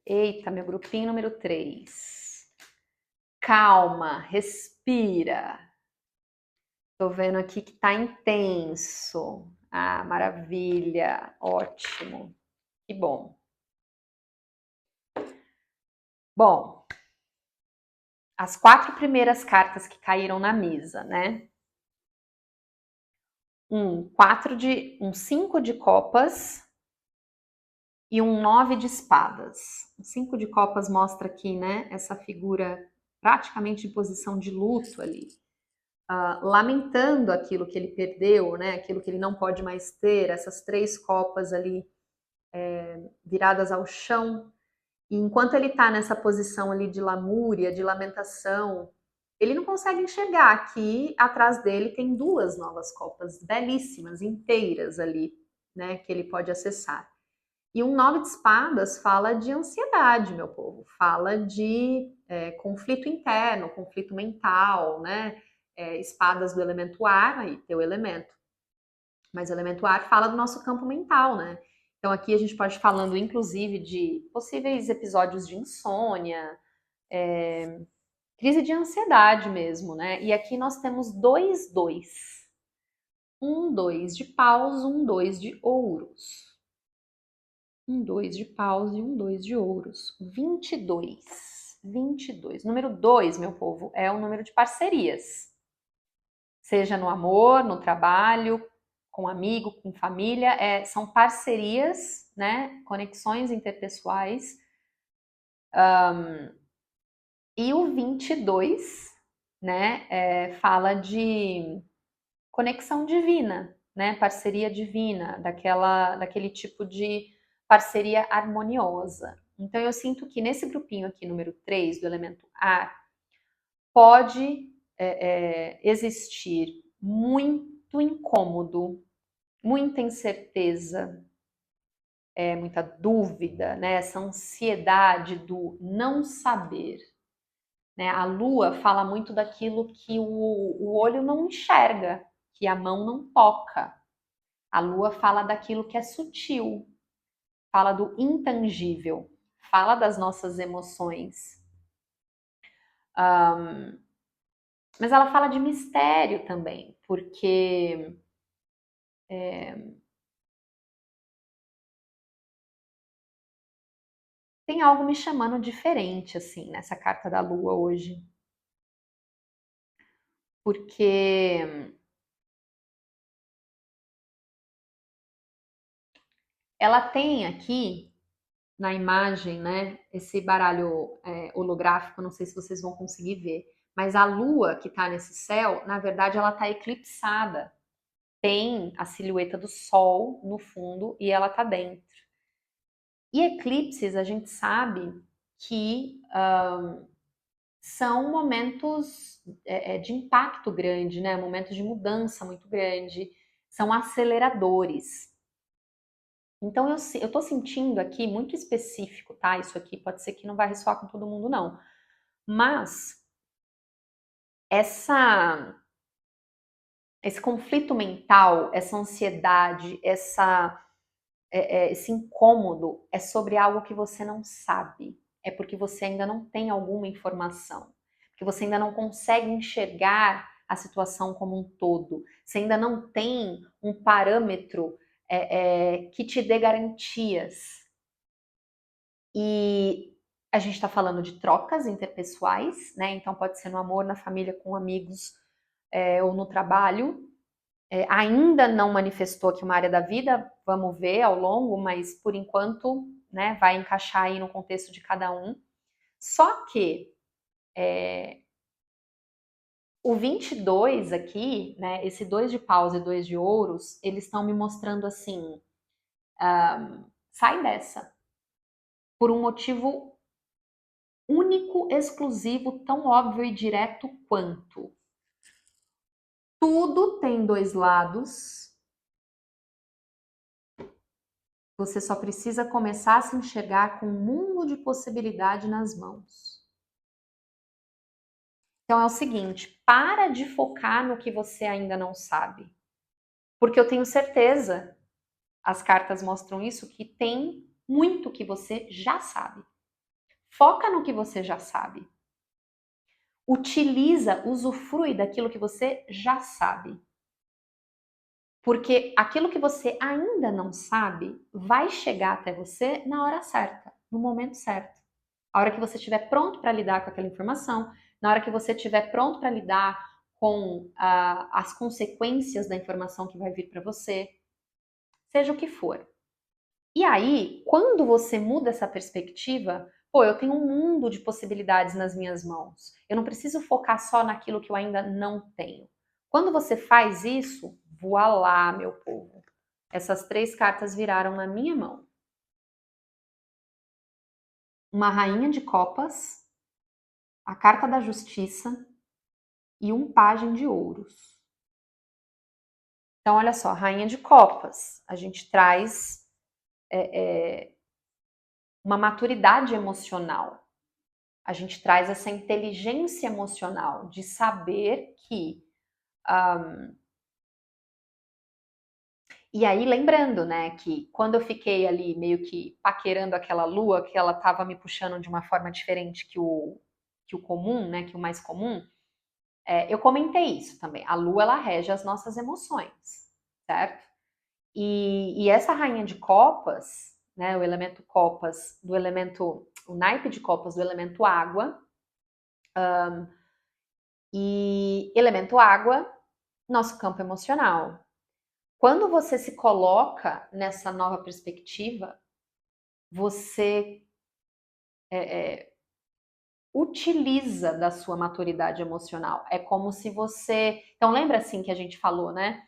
Eita, meu grupinho número 3. Calma, respira. Tô vendo aqui que tá intenso. Ah, maravilha, ótimo. Que bom. Bom, as 4 primeiras cartas que caíram na mesa, né? Um 5 de copas e um 9 de espadas. O 5 de copas mostra aqui, né, essa figura praticamente em posição de luto ali, lamentando aquilo que ele perdeu, né, aquilo que ele não pode mais ter, essas 3 copas ali viradas ao chão. E enquanto ele está nessa posição ali de lamúria, de lamentação, ele não consegue enxergar que atrás dele tem 2 novas copas belíssimas, inteiras ali, né, que ele pode acessar. E um 9 de espadas fala de ansiedade, meu povo, fala de conflito interno, conflito mental, né? Espadas do elemento ar, aí teu elemento. Mas o elemento ar fala do nosso campo mental, né? Então aqui a gente pode ir falando, inclusive, de possíveis episódios de insônia, crise de ansiedade mesmo, né? E aqui nós temos 2 2. Um 2 de paus, um 2 de ouros. Um 2 de paus e um 2 de ouros. 22. 22. Número 2, meu povo, é o número de parcerias. Seja no amor, no trabalho, com amigo, com família, são parcerias, né? Conexões interpessoais. E o 22, né? Fala de conexão divina, né? Parceria divina, daquele tipo de parceria harmoniosa. Então eu sinto que nesse grupinho aqui, número 3, do elemento ar, pode existir muito incômodo, muita incerteza, muita dúvida, né? Essa ansiedade do não saber. Né? A lua fala muito daquilo que o olho não enxerga, que a mão não toca. A lua fala daquilo que é sutil, fala do intangível, fala das nossas emoções. Mas ela fala de mistério também, porque tem algo me chamando diferente, assim, nessa carta da lua hoje. Porque ela tem aqui na imagem, né, esse baralho holográfico, não sei se vocês vão conseguir ver, mas a lua que está nesse céu, na verdade, ela está eclipsada. Tem a silhueta do sol no fundo e ela está dentro. E eclipses, a gente sabe que são momentos de impacto grande, né? Momentos de mudança muito grande, são aceleradores. Então eu estou sentindo aqui muito específico, tá? Isso aqui pode ser que não vai ressoar com todo mundo, não. Mas esse conflito mental, essa ansiedade, esse incômodo é sobre algo que você não sabe. É porque você ainda não tem alguma informação. Porque você ainda não consegue enxergar a situação como um todo. Você ainda não tem um parâmetro que te dê garantias. E a gente está falando de trocas interpessoais, né? Então pode ser no amor, na família, com amigos ou no trabalho. Ainda não manifestou aqui uma área da vida, vamos ver ao longo, mas por enquanto, né, vai encaixar aí no contexto de cada um. Só que o 22 aqui, né, esse 2 de paus e 2 de ouros, eles estão me mostrando assim, sai dessa. Por um motivo único, exclusivo, tão óbvio e direto quanto. Tudo tem 2 lados. Você só precisa começar a se enxergar com um mundo de possibilidade nas mãos. Então é o seguinte, para de focar no que você ainda não sabe. Porque eu tenho certeza, as cartas mostram isso, que tem muito que você já sabe. Foca no que você já sabe. Utiliza, usufrui daquilo que você já sabe. Porque aquilo que você ainda não sabe vai chegar até você na hora certa, no momento certo. A hora que você estiver pronto para lidar com aquela informação, na hora que você estiver pronto para lidar com as consequências da informação que vai vir para você, seja o que for. E aí, quando você muda essa perspectiva, pô, eu tenho um mundo de possibilidades nas minhas mãos. Eu não preciso focar só naquilo que eu ainda não tenho. Quando você faz isso, voilá, meu povo. Essas 3 cartas viraram na minha mão. Uma rainha de copas, a carta da justiça e um pajem de ouros. Então, olha só, rainha de copas, a gente traz uma maturidade emocional. A gente traz essa inteligência emocional de saber que... E aí, lembrando, né, que quando eu fiquei ali meio que paquerando aquela lua, que ela estava me puxando de uma forma diferente que o comum, né, que o mais comum, eu comentei isso também. A lua, ela rege as nossas emoções, certo? E essa rainha de copas, né, o elemento copas, o naipe de copas do elemento água, e elemento água, nosso campo emocional. Quando você se coloca nessa nova perspectiva, você utiliza da sua maturidade emocional. É como se você... Então lembra assim que a gente falou, né?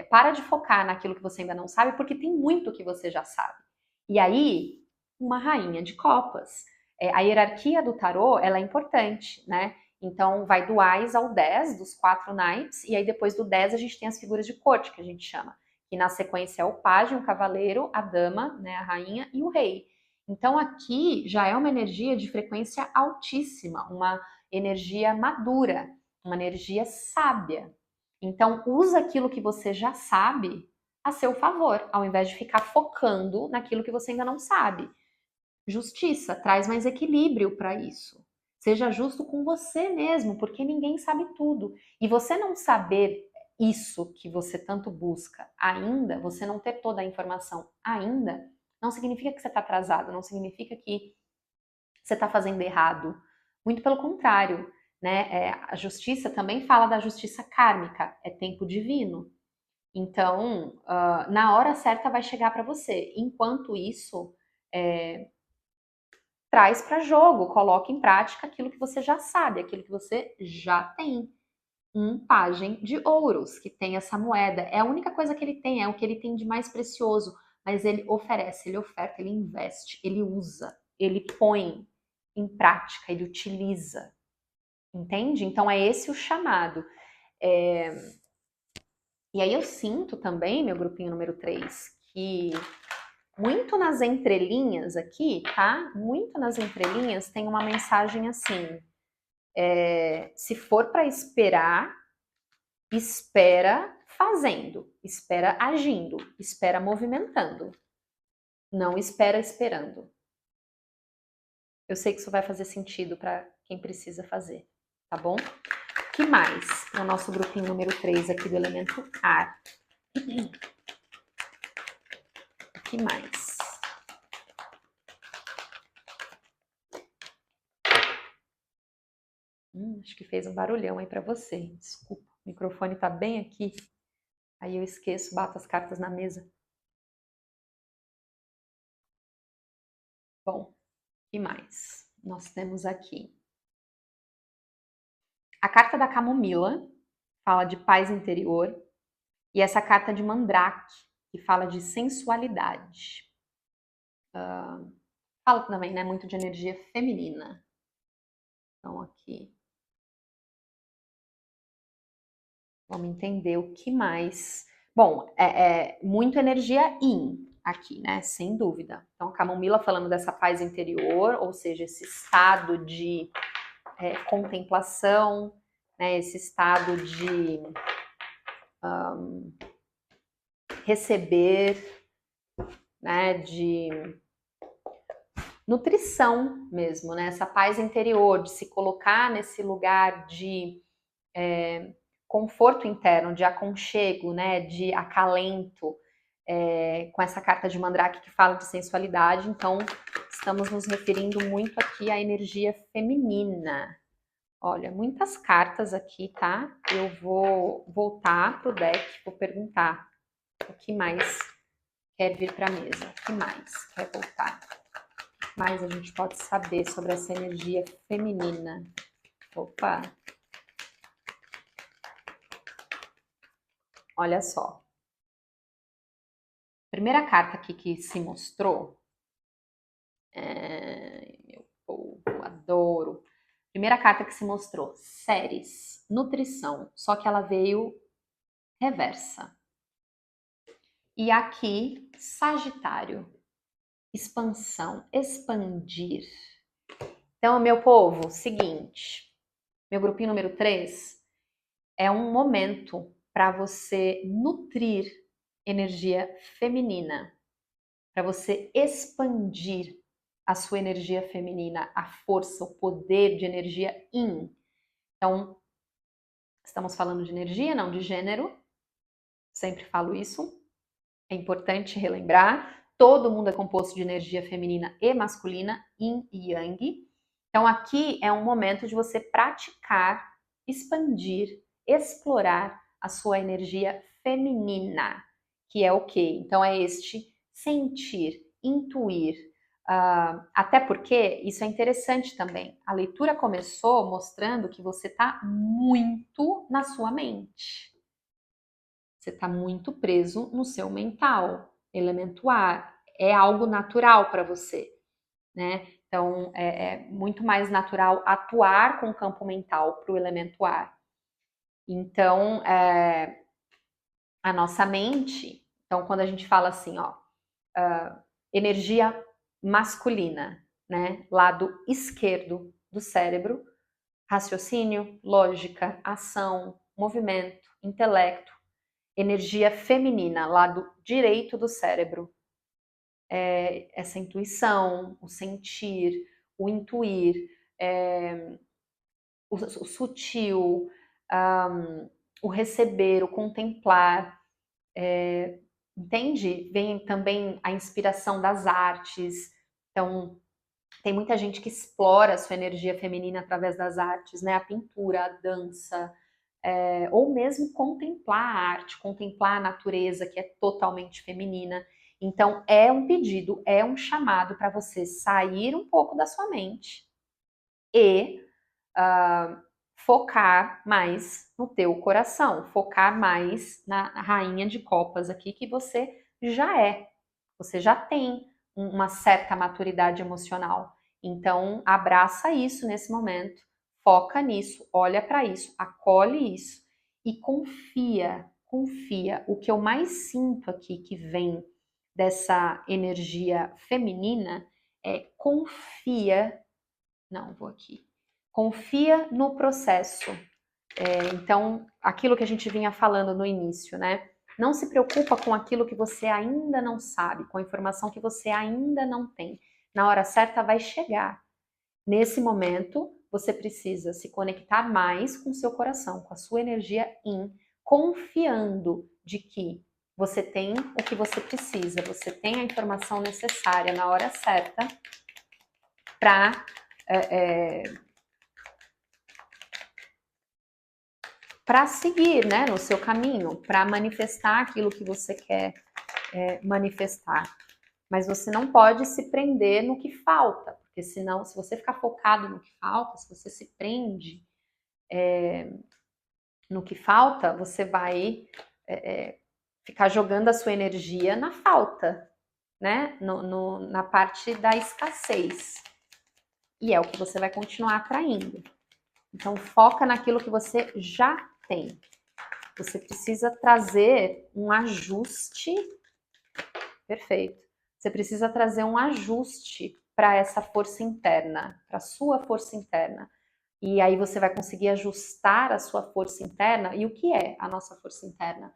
Para de focar naquilo que você ainda não sabe, porque tem muito que você já sabe. E aí, uma rainha de copas. A hierarquia do tarô, ela é importante, né? Então, vai do Ás ao 10, dos 4 naipes, e aí depois do 10 a gente tem as figuras de corte, que a gente chama. Que na sequência é o pajem, o cavaleiro, a dama, né, a rainha e o rei. Então, aqui já é uma energia de frequência altíssima, uma energia madura, uma energia sábia. Então, usa aquilo que você já sabe a seu favor, ao invés de ficar focando naquilo que você ainda não sabe. Justiça, traz mais equilíbrio para isso. Seja justo com você mesmo, porque ninguém sabe tudo. E você não saber isso que você tanto busca ainda, você não ter toda a informação ainda, não significa que você está atrasado, não significa que você está fazendo errado. Muito pelo contrário, né? A justiça também fala da justiça kármica, é tempo divino. Então, na hora certa vai chegar para você. Enquanto isso, traz para jogo, coloque em prática aquilo que você já sabe, aquilo que você já tem. Um pajem de ouros, que tem essa moeda. É a única coisa que ele tem, é o que ele tem de mais precioso. Mas ele oferece, ele oferta, ele investe, ele usa, ele põe em prática, ele utiliza. Entende? Então é esse o chamado. E aí eu sinto também, meu grupinho número 3, que muito nas entrelinhas aqui, tá? Muito nas entrelinhas tem uma mensagem assim. Se for para esperar, espera fazendo, espera agindo, espera movimentando. Não espera esperando. Eu sei que isso vai fazer sentido para quem precisa fazer, tá bom? O que mais no nosso grupinho número 3 aqui do elemento ar? O que mais? Acho que fez um barulhão aí para você. Desculpa, o microfone tá bem aqui. Aí eu esqueço, bato as cartas na mesa. Bom, o que mais nós temos aqui? A carta da camomila fala de paz interior. E essa carta de mandrake, que fala de sensualidade. Fala também, né, muito de energia feminina. Então, aqui. Vamos entender o que mais. Bom, muito energia yin aqui, né? Sem dúvida. Então, a camomila falando dessa paz interior, ou seja, esse estado de contemplação, né, esse estado de receber, né, de nutrição mesmo, né, essa paz interior, de se colocar nesse lugar de conforto interno, de aconchego, né, de acalento, com essa carta de Mandrake que fala de sensualidade. Então, estamos nos referindo muito aqui à energia feminina. Olha, muitas cartas aqui, tá? Eu vou voltar pro deck, vou perguntar o que mais quer vir para a mesa, o que mais quer voltar. O que mais a gente pode saber sobre essa energia feminina? Opa! Olha só. Primeira carta aqui que se mostrou, meu povo, adoro. Primeira carta que se mostrou, Ceres, nutrição, só que ela veio reversa. E aqui, Sagitário, expansão, expandir. Então, meu povo, seguinte, meu grupinho número 3 é um momento para você nutrir energia feminina, para você expandir a sua energia feminina, a força, o poder de energia yin. Então, estamos falando de energia, não de gênero. Sempre falo isso. É importante relembrar. Todo mundo é composto de energia feminina e masculina, yin e yang. Então, aqui é um momento de você praticar, expandir, explorar a sua energia feminina, que é o quê? Então, é este sentir, intuir. Até porque isso é interessante também. A leitura começou mostrando que você está muito na sua mente. Você está muito preso no seu mental. Elemento ar é algo natural para você, né? Então, é muito mais natural atuar com o campo mental para o elemento ar. Então, a nossa mente, então quando a gente fala assim, ó, energia masculina, né? Lado esquerdo do cérebro, raciocínio, lógica, ação, movimento, intelecto. Energia feminina, lado direito do cérebro, essa intuição, o sentir, o intuir, o sutil, o receber, o contemplar, entende? Vem também a inspiração das artes. Então, tem muita gente que explora a sua energia feminina através das artes, né? A pintura, a dança, ou mesmo contemplar a arte, contemplar a natureza, que é totalmente feminina. Então, é um pedido, é um chamado para você sair um pouco da sua mente e focar mais no teu coração, focar mais na rainha de copas aqui, que você já é. Você já tem uma certa maturidade emocional. Então, abraça isso nesse momento, foca nisso, olha para isso, acolhe isso e confia, confia. O que eu mais sinto aqui que vem dessa energia feminina é confia. Não, vou aqui. Confia no processo. Então, aquilo que a gente vinha falando no início, né? Não se preocupa com aquilo que você ainda não sabe, com a informação que você ainda não tem. Na hora certa vai chegar. Nesse momento, você precisa se conectar mais com o seu coração, com a sua energia yin, confiando de que você tem o que você precisa, você tem a informação necessária na hora certa para para seguir, né, no seu caminho, para manifestar aquilo que você quer manifestar. Mas você não pode se prender no que falta, porque senão, se você ficar focado no que falta, se você se prende no que falta, você vai ficar jogando a sua energia na falta, né, na parte da escassez. E é o que você vai continuar atraindo. Então, foca naquilo que você já tem. Você precisa trazer um ajuste. Perfeito. Você precisa trazer um ajuste para essa força interna, para a sua força interna. E aí você vai conseguir ajustar a sua força interna. E o que é a nossa força interna?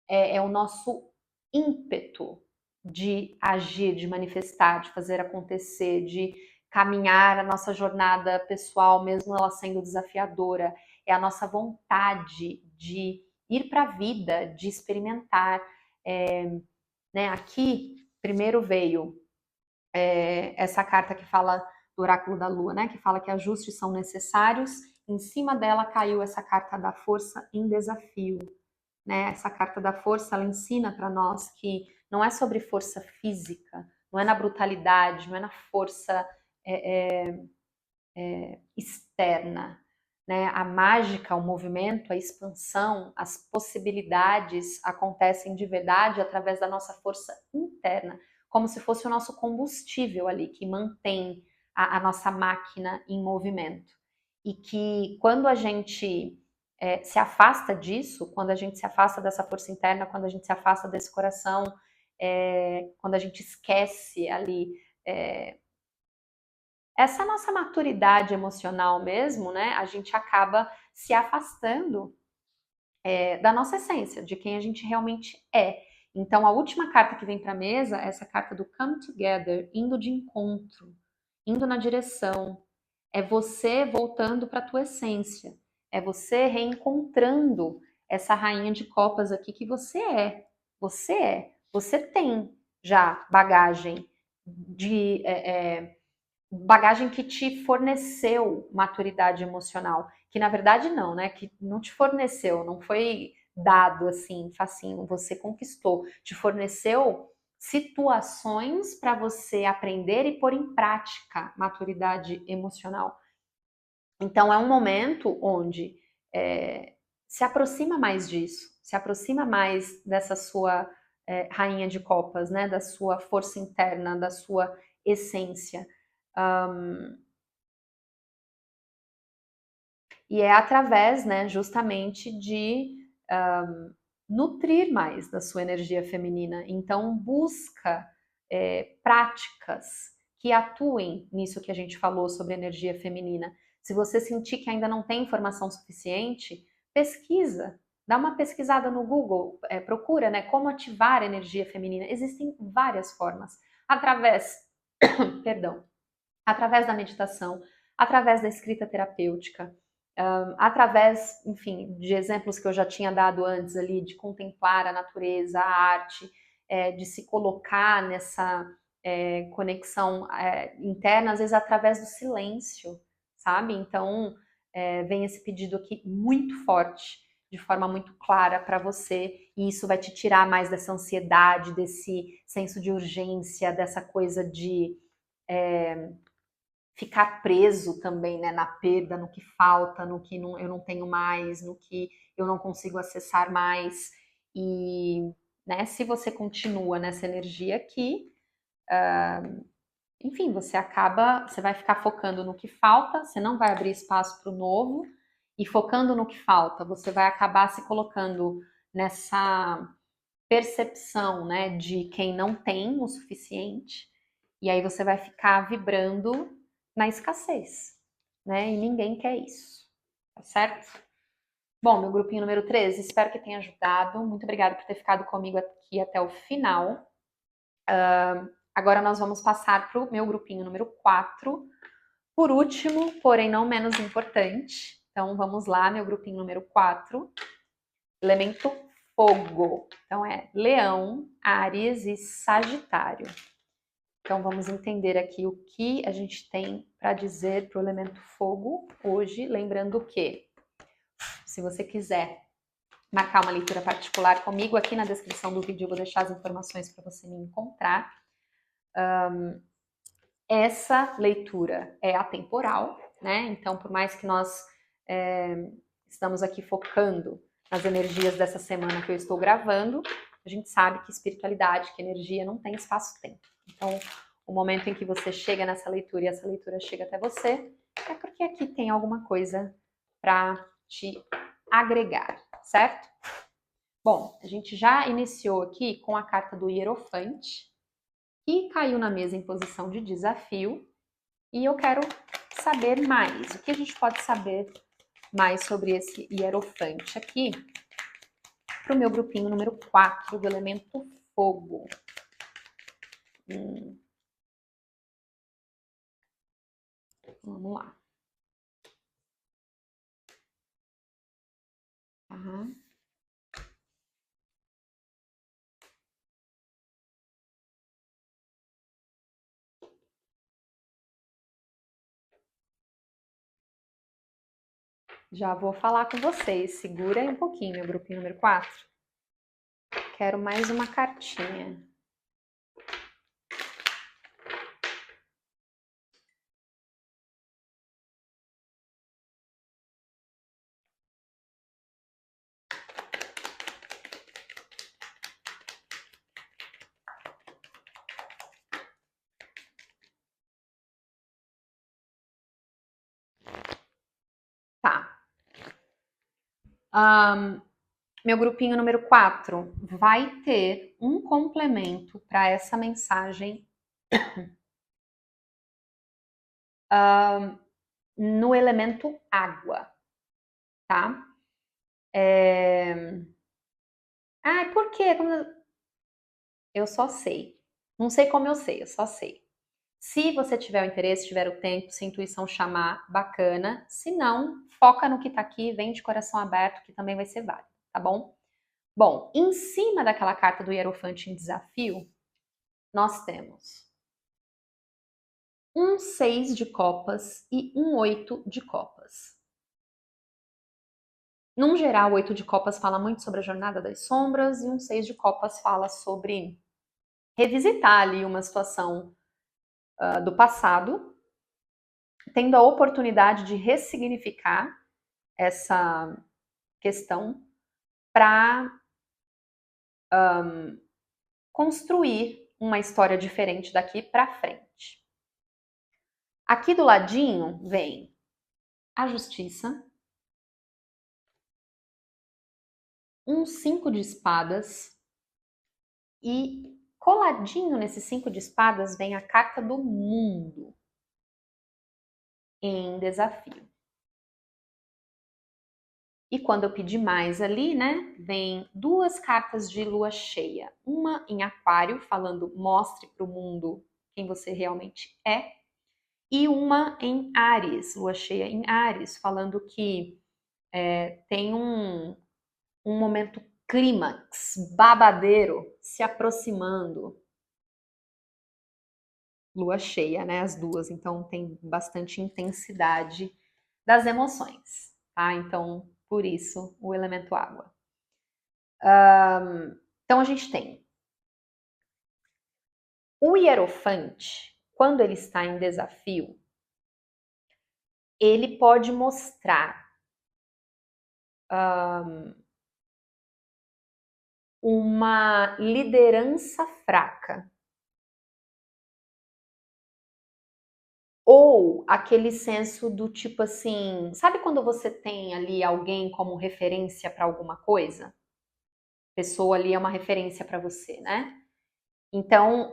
É o nosso ímpeto de agir, de manifestar, de fazer acontecer, de caminhar a nossa jornada pessoal, mesmo ela sendo desafiadora. É a nossa vontade de ir para a vida, de experimentar. Né? Aqui, primeiro veio essa carta que fala do oráculo da lua, né? Que fala que ajustes são necessários. Em cima dela caiu essa carta da força em desafio. Né? Essa carta da força, ela ensina para nós que não é sobre força física, não é na brutalidade, não é na força externa. Né? A mágica, o movimento, a expansão, as possibilidades acontecem de verdade através da nossa força interna, como se fosse o nosso combustível ali, que mantém a nossa máquina em movimento. E que quando a gente se afasta disso, quando a gente se afasta dessa força interna, quando a gente se afasta desse coração, quando a gente esquece ali essa nossa maturidade emocional mesmo, né? A gente acaba se afastando da nossa essência, de quem a gente realmente é. Então, a última carta que vem para a mesa é essa carta do Come Together, indo de encontro, indo na direção. É você voltando para a tua essência. É você reencontrando essa rainha de copas aqui que você é. Você é. Você tem já bagagem de bagagem que te forneceu maturidade emocional, que na verdade não, né? Que não te forneceu, não foi dado assim, facinho, você conquistou, te forneceu situações para você aprender e pôr em prática maturidade emocional. Então é um momento onde se aproxima mais disso, se aproxima mais dessa sua rainha de copas, né? Da sua força interna, da sua essência. E é através, né, justamente de nutrir mais da sua energia feminina. Então, busca práticas que atuem nisso que a gente falou sobre energia feminina. Se você sentir que ainda não tem informação suficiente, pesquisa. Dá uma pesquisada no Google, procura, né, como ativar a energia feminina. Existem várias formas. Através, perdão, através da meditação, através da escrita terapêutica, através, enfim, de exemplos que eu já tinha dado antes ali, de contemplar a natureza, a arte, de se colocar nessa conexão interna, às vezes através do silêncio, sabe? Então, vem esse pedido aqui muito forte, de forma muito clara para você, e isso vai te tirar mais dessa ansiedade, desse senso de urgência, dessa coisa de ficar preso também, né, na perda, no que falta, no que não, eu não tenho mais, no que eu não consigo acessar mais. E, né, se você continua nessa energia aqui, enfim, você vai ficar focando no que falta, você não vai abrir espaço para o novo, e focando no que falta, você vai acabar se colocando nessa percepção, né, de quem não tem o suficiente, e aí você vai ficar vibrando na escassez, né? E ninguém quer isso, tá certo? Bom, meu grupinho número 13, espero que tenha ajudado. Muito obrigada por ter ficado comigo aqui até o final. Agora nós vamos passar para o meu grupinho número 4. Por último, porém não menos importante. Então vamos lá, meu grupinho número 4. Elemento fogo. Então é Leão, Áries e Sagitário. Então vamos entender aqui o que a gente tem para dizer para o elemento fogo hoje, lembrando que, se você quiser marcar uma leitura particular comigo, aqui na descrição do vídeo eu vou deixar as informações para você me encontrar. Essa leitura é atemporal, né? Então, por mais que nós estamos aqui focando nas energias dessa semana que eu estou gravando, a gente sabe que espiritualidade, que energia não tem espaço-tempo. Então, o momento em que você chega nessa leitura e essa leitura chega até você, é porque aqui tem alguma coisa para te agregar, certo? Bom, a gente já iniciou aqui com a carta do Hierofante, que caiu na mesa em posição de desafio, e eu quero saber mais? O que a gente pode saber mais sobre esse hierofante aqui? Para o meu grupinho número 4 do elemento fogo. Vamos lá. Uhum. Já vou falar com vocês. Segura aí um pouquinho, meu grupinho número 4. Quero mais uma cartinha. Tá. Meu grupinho número 4 vai ter um complemento para essa mensagem no elemento água, tá? Por quê? Eu só sei. Não sei como eu sei, eu só sei. Se você tiver o interesse, tiver o tempo, se a intuição chamar, bacana. Se não, foca no que tá aqui, vem de coração aberto, que também vai ser válido, tá bom? Bom, em cima daquela carta do Hierofante em desafio, nós temos um 6 de copas e um 8 de copas. Num geral, o 8 de copas fala muito sobre a jornada das sombras e um 6 de copas fala sobre revisitar ali uma situação do passado, tendo a oportunidade de ressignificar essa questão para construir uma história diferente daqui para frente. Aqui do ladinho vem a justiça, um 5 de espadas e coladinho nesse 5 de espadas vem a carta do mundo em desafio. E quando eu pedir mais ali, né, vem duas cartas de lua cheia. Uma em aquário, falando mostre para o mundo quem você realmente é. E uma em Áries, lua cheia em Áries, falando que tem um momento clímax, babadeiro, se aproximando. Lua cheia, né, as duas, então tem bastante intensidade das emoções, tá? Então, por isso, o elemento água. Então, a gente tem o hierofante, quando ele está em desafio, ele pode mostrar uma liderança fraca. Ou aquele senso do tipo assim, sabe quando você tem ali alguém como referência para alguma coisa? A pessoa ali é uma referência para você, né? Então,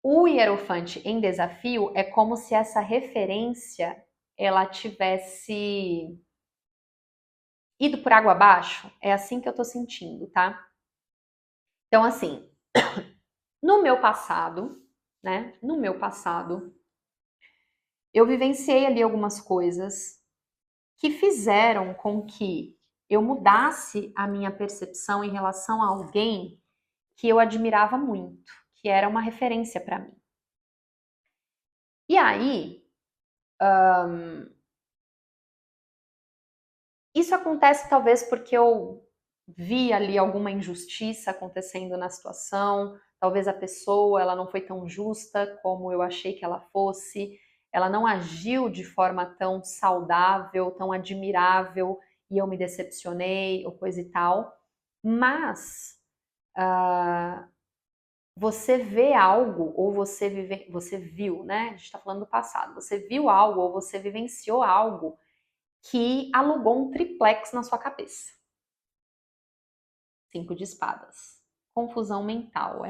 o hierofante em desafio é como se essa referência ela tivesse ido por água abaixo. É assim que eu tô sentindo, tá? Então, assim, no meu passado, né? No meu passado, eu vivenciei ali algumas coisas que fizeram com que eu mudasse a minha percepção em relação a alguém que eu admirava muito, que era uma referência para mim. E aí, isso acontece talvez porque eu vi ali alguma injustiça acontecendo na situação, talvez a pessoa ela não foi tão justa como eu achei que ela fosse, ela não agiu de forma tão saudável, tão admirável e eu me decepcionei ou coisa e tal. Mas você vê algo ou você viu, né? A gente está falando do passado. Você viu algo ou você vivenciou algo que alugou um triplex na sua cabeça. 5 de espadas. Confusão mental,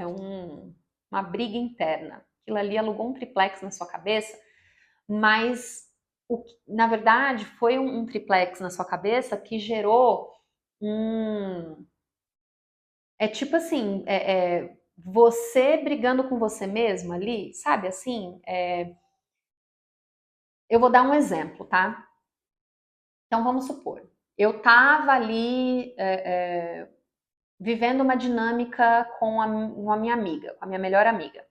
uma briga interna. Aquilo ali alugou um triplex na sua cabeça mas na verdade foi um triplex na sua cabeça que gerou um... É tipo assim, você brigando com você mesmo ali, sabe assim? Eu vou dar um exemplo, tá? Então vamos supor, eu tava ali vivendo uma dinâmica com a minha amiga, com a minha melhor amiga.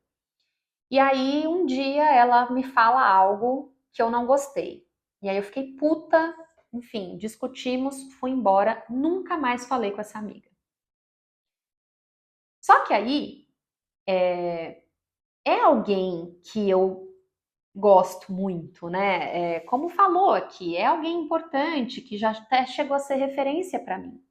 E aí um dia ela me fala algo que eu não gostei. E aí eu fiquei puta, enfim, discutimos, fui embora, nunca mais falei com essa amiga. Só que aí é alguém que eu gosto muito, né? Como falou aqui, é alguém importante que já até chegou a ser referência para mim.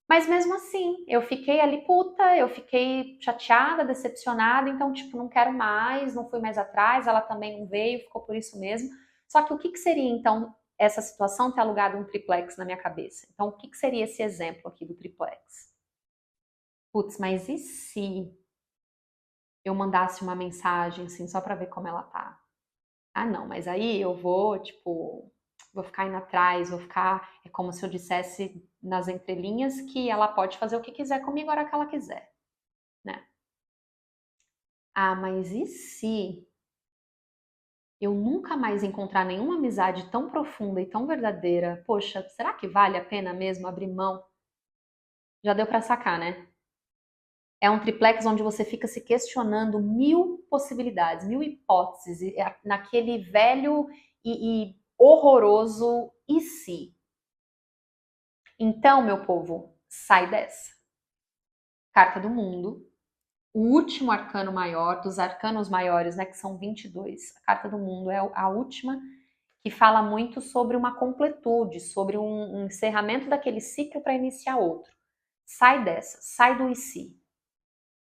Mas mesmo assim, eu fiquei ali puta, eu fiquei chateada, decepcionada, então, tipo, não quero mais, não fui mais atrás, ela também não veio, ficou por isso mesmo. Só que o que seria, então, essa situação ter alugado um triplex na minha cabeça? Então, o que seria esse exemplo aqui do triplex? Putz, mas e se eu mandasse uma mensagem, assim, só pra ver como ela tá? Ah, não, mas aí eu vou, tipo, vou ficar indo atrás, vou ficar. É como se eu dissesse nas entrelinhas que ela pode fazer o que quiser comigo a hora que ela quiser, né? Ah, mas e se eu nunca mais encontrar nenhuma amizade tão profunda e tão verdadeira? Poxa, será que vale a pena mesmo abrir mão? Já deu pra sacar, né? É um triplex onde você fica se questionando mil possibilidades, mil hipóteses, naquele velho e horroroso e se. Então, meu povo, sai dessa. Carta do Mundo, o último arcano maior, dos arcanos maiores, né, que são 22. A Carta do Mundo é a última, que fala muito sobre uma completude, sobre um encerramento daquele ciclo para iniciar outro. Sai dessa, sai do e se.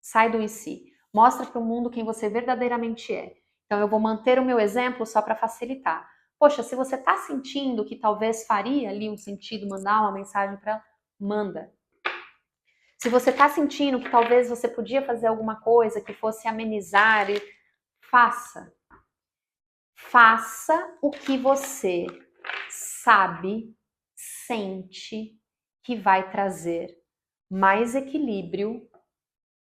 Sai do e se. Mostra para o mundo quem você verdadeiramente é. Então, eu vou manter o meu exemplo só para facilitar. Poxa, se você está sentindo que talvez faria ali um sentido mandar uma mensagem para ela, manda. Se você está sentindo que talvez você podia fazer alguma coisa que fosse amenizar, faça. Faça o que você sabe, sente que vai trazer mais equilíbrio,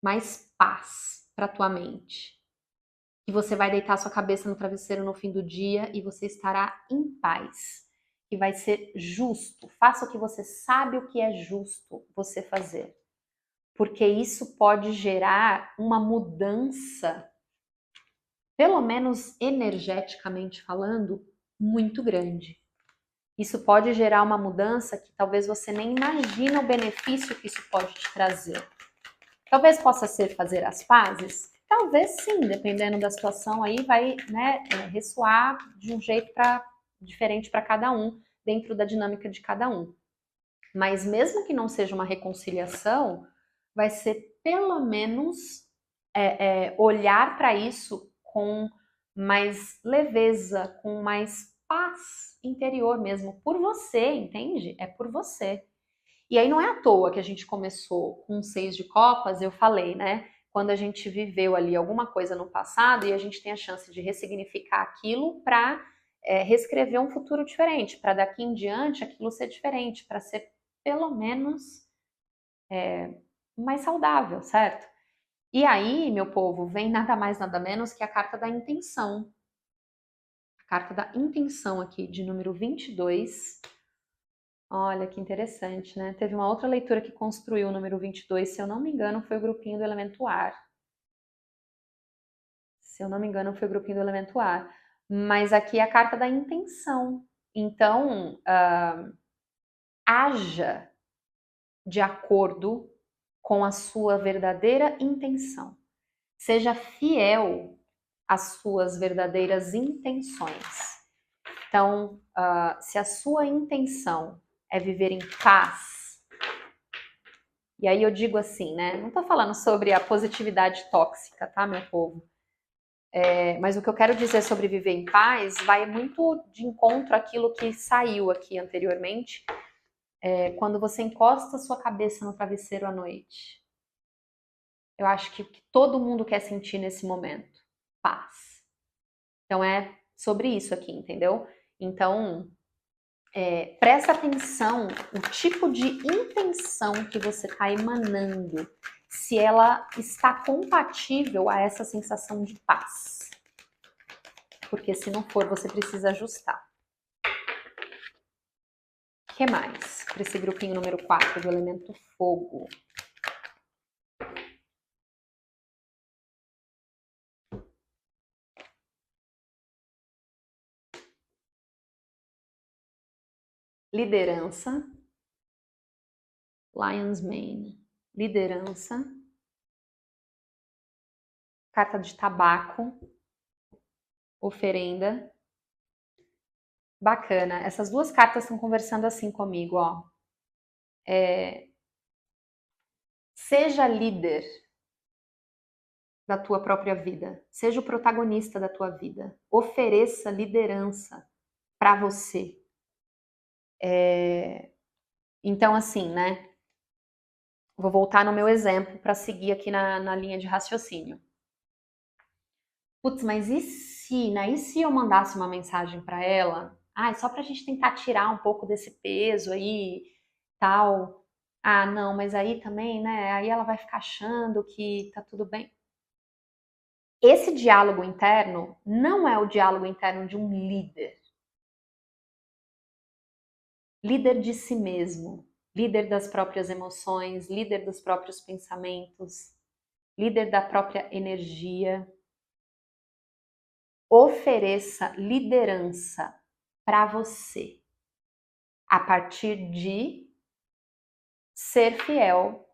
mais paz para tua mente. Que você vai deitar sua cabeça no travesseiro no fim do dia e você estará em paz. Que vai ser justo. Faça o que você sabe o que é justo você fazer. Porque isso pode gerar uma mudança, pelo menos energeticamente falando, muito grande. Isso pode gerar uma mudança que talvez você nem imagina o benefício que isso pode te trazer. Talvez possa ser fazer as pazes? Talvez sim, dependendo da situação aí vai, né, ressoar de um jeito diferente para cada um, dentro da dinâmica de cada um. Mas mesmo que não seja uma reconciliação, vai ser pelo menos olhar para isso com mais leveza, com mais paz interior mesmo, por você, entende? É por você. E aí não é à toa que a gente começou com 6 de copas, eu falei, né? Quando a gente viveu ali alguma coisa no passado e a gente tem a chance de ressignificar aquilo para reescrever um futuro diferente, para daqui em diante aquilo ser diferente, para ser pelo menos mais saudável, certo? E aí, meu povo, vem nada mais, nada menos que a carta da intenção. A carta da intenção aqui, de número 22. Olha que interessante, né? Teve uma outra leitura que construiu o número 22, se eu não me engano, foi o grupinho do elemento ar. Se eu não me engano, foi o grupinho do elemento ar. Mas aqui é a carta da intenção. Então, haja de acordo com a sua verdadeira intenção. Seja fiel às suas verdadeiras intenções. Então, se a sua intenção é viver em paz, e aí eu digo assim, né? Não tô falando sobre a positividade tóxica, tá, meu povo? Mas o que eu quero dizer sobre viver em paz vai muito de encontro àquilo que saiu aqui anteriormente, quando você encosta a sua cabeça no travesseiro à noite. Eu acho que o que todo mundo quer sentir nesse momento, paz. Então sobre isso aqui, entendeu? Então, presta atenção o tipo de intenção que você está emanando, se ela está compatível a essa sensação de paz. Porque se não for, você precisa ajustar. O que mais para esse grupinho número 4 do elemento fogo? Liderança. Lion's Mane. Liderança. Carta de tabaco. Oferenda. Bacana. Essas duas cartas estão conversando assim comigo, ó. Seja líder da tua própria vida. Seja o protagonista da tua vida. Ofereça liderança para você. Então, assim, né? Vou voltar no meu exemplo para seguir aqui na linha de raciocínio. Putz, mas e se, né? E se eu mandasse uma mensagem para ela? Só pra gente tentar tirar um pouco desse peso aí, tal. Não, mas aí também, né? Aí ela vai ficar achando que tá tudo bem. Esse diálogo interno não é o diálogo interno de um líder. Líder de si mesmo, líder das próprias emoções, líder dos próprios pensamentos, líder da própria energia. Ofereça liderança para você a partir de ser fiel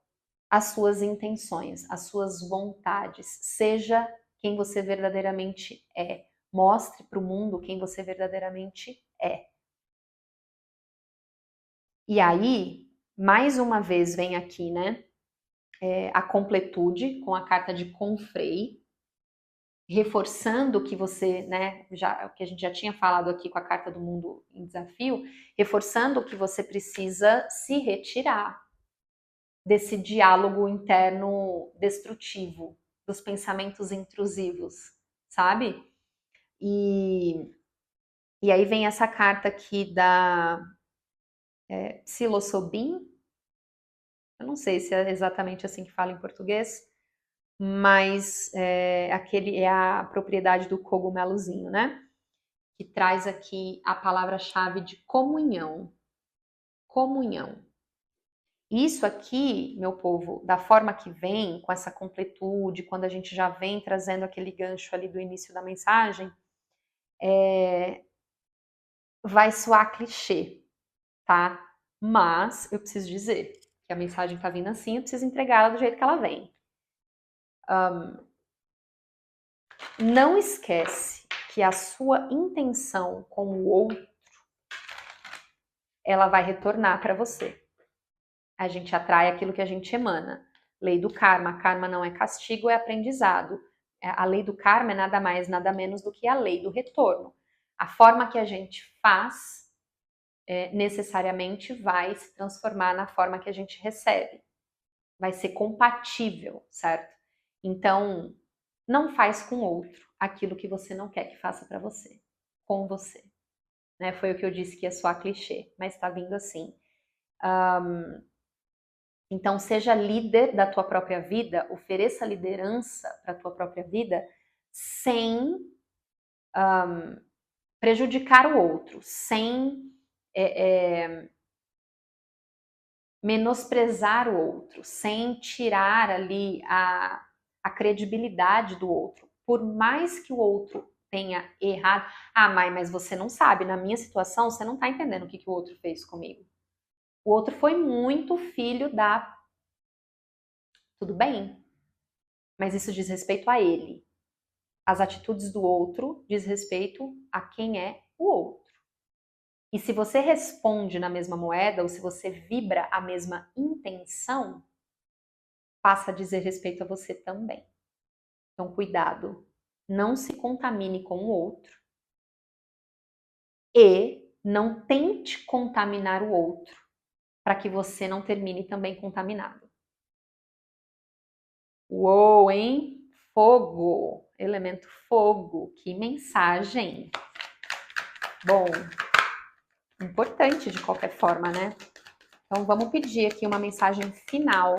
às suas intenções, às suas vontades. Seja quem você verdadeiramente é. Mostre para o mundo quem você verdadeiramente é. E aí, mais uma vez, vem aqui, né? A completude com a carta de Confrei, reforçando que você, né, o que a gente já tinha falado aqui com a carta do mundo em desafio, reforçando que você precisa se retirar desse diálogo interno destrutivo, dos pensamentos intrusivos, sabe? E aí vem essa carta aqui da psilocybin, eu não sei se é exatamente assim que fala em português, mas aquele é a propriedade do cogumelozinho, né? Que traz aqui a palavra-chave de comunhão. Comunhão. Isso aqui, meu povo, da forma que vem, com essa completude, quando a gente já vem trazendo aquele gancho ali do início da mensagem, vai soar clichê, tá? Mas eu preciso dizer que a mensagem tá vindo assim, eu preciso entregar ela do jeito que ela vem. Não esquece que a sua intenção com o outro, ela vai retornar para você. A gente atrai aquilo que a gente emana. Lei do karma. Karma não é castigo, é aprendizado. A lei do karma é nada mais, nada menos do que a lei do retorno. A forma que a gente faz necessariamente vai se transformar na forma que a gente recebe. Vai ser compatível, certo? Então, não faz com o outro aquilo que você não quer que faça para você, com você. Né? Foi o que eu disse que ia soar clichê, mas está vindo assim. Então, seja líder da tua própria vida, ofereça liderança para a tua própria vida sem prejudicar o outro, sem menosprezar o outro, sem tirar ali a credibilidade do outro. Por mais que o outro tenha errado. Mãe, mas você não sabe, na minha situação, você não está entendendo o que o outro fez comigo. O outro foi muito filho da... Tudo bem, mas isso diz respeito a ele. As atitudes do outro diz respeito a quem é o outro. E se você responde na mesma moeda, ou se você vibra a mesma intenção, passa a dizer respeito a você também. Então, cuidado. Não se contamine com o outro. E não tente contaminar o outro, para que você não termine também contaminado. Uou, hein? Fogo, elemento fogo, que mensagem! Bom, importante de qualquer forma, né? Então, vamos pedir aqui uma mensagem final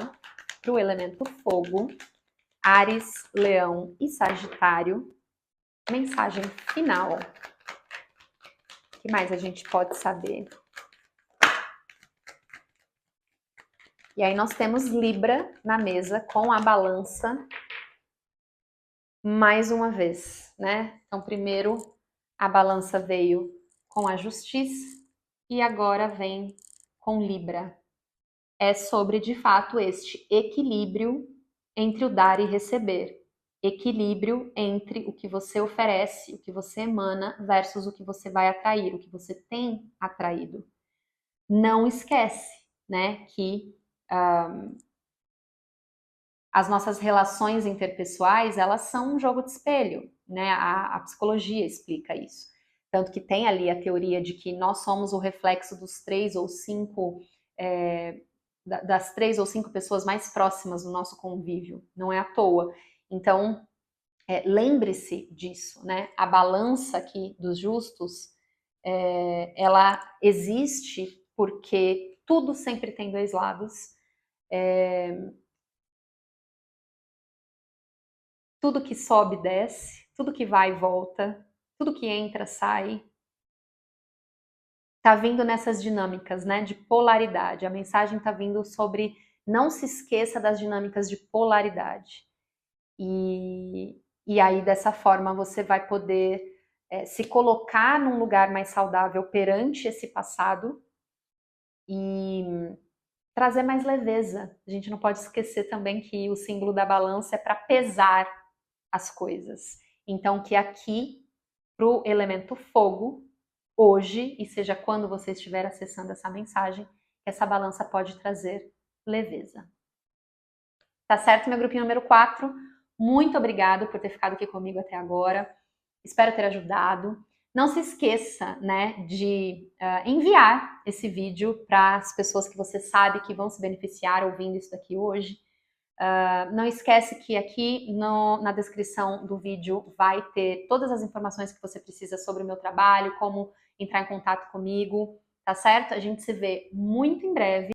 para o elemento fogo, Áries, Leão e Sagitário. Mensagem final. O que mais a gente pode saber? E aí nós temos Libra na mesa com a balança mais uma vez, né? Então, primeiro a balança veio com a justiça e agora vem com Libra. É sobre, de fato, este equilíbrio entre o dar e receber. Equilíbrio entre o que você oferece, o que você emana, versus o que você vai atrair, o que você tem atraído. Não esquece, né, que as nossas relações interpessoais, elas são um jogo de espelho, né? A psicologia explica isso. Tanto que tem ali a teoria de que nós somos o reflexo dos 3 ou 5 das 3 ou 5 pessoas mais próximas do nosso convívio, não é à toa. Então, lembre-se disso, né? A balança aqui dos justos, ela existe porque tudo sempre tem dois lados. Tudo que sobe, desce, tudo que vai, volta, tudo que entra, sai. Tá vindo nessas dinâmicas, né, de polaridade. A mensagem tá vindo sobre não se esqueça das dinâmicas de polaridade. E aí, dessa forma, você vai poder se colocar num lugar mais saudável perante esse passado e trazer mais leveza. A gente não pode esquecer também que o símbolo da balança é para pesar as coisas. Então, que aqui, para o elemento fogo, hoje, e seja quando você estiver acessando essa mensagem, que essa balança pode trazer leveza. Tá certo, meu grupinho número 4? Muito obrigado por ter ficado aqui comigo até agora. Espero ter ajudado. Não se esqueça, né, de enviar esse vídeo para as pessoas que você sabe que vão se beneficiar ouvindo isso daqui hoje. Não esquece que aqui na descrição do vídeo vai ter todas as informações que você precisa sobre o meu trabalho, como entrar em contato comigo, tá certo? A gente se vê muito em breve.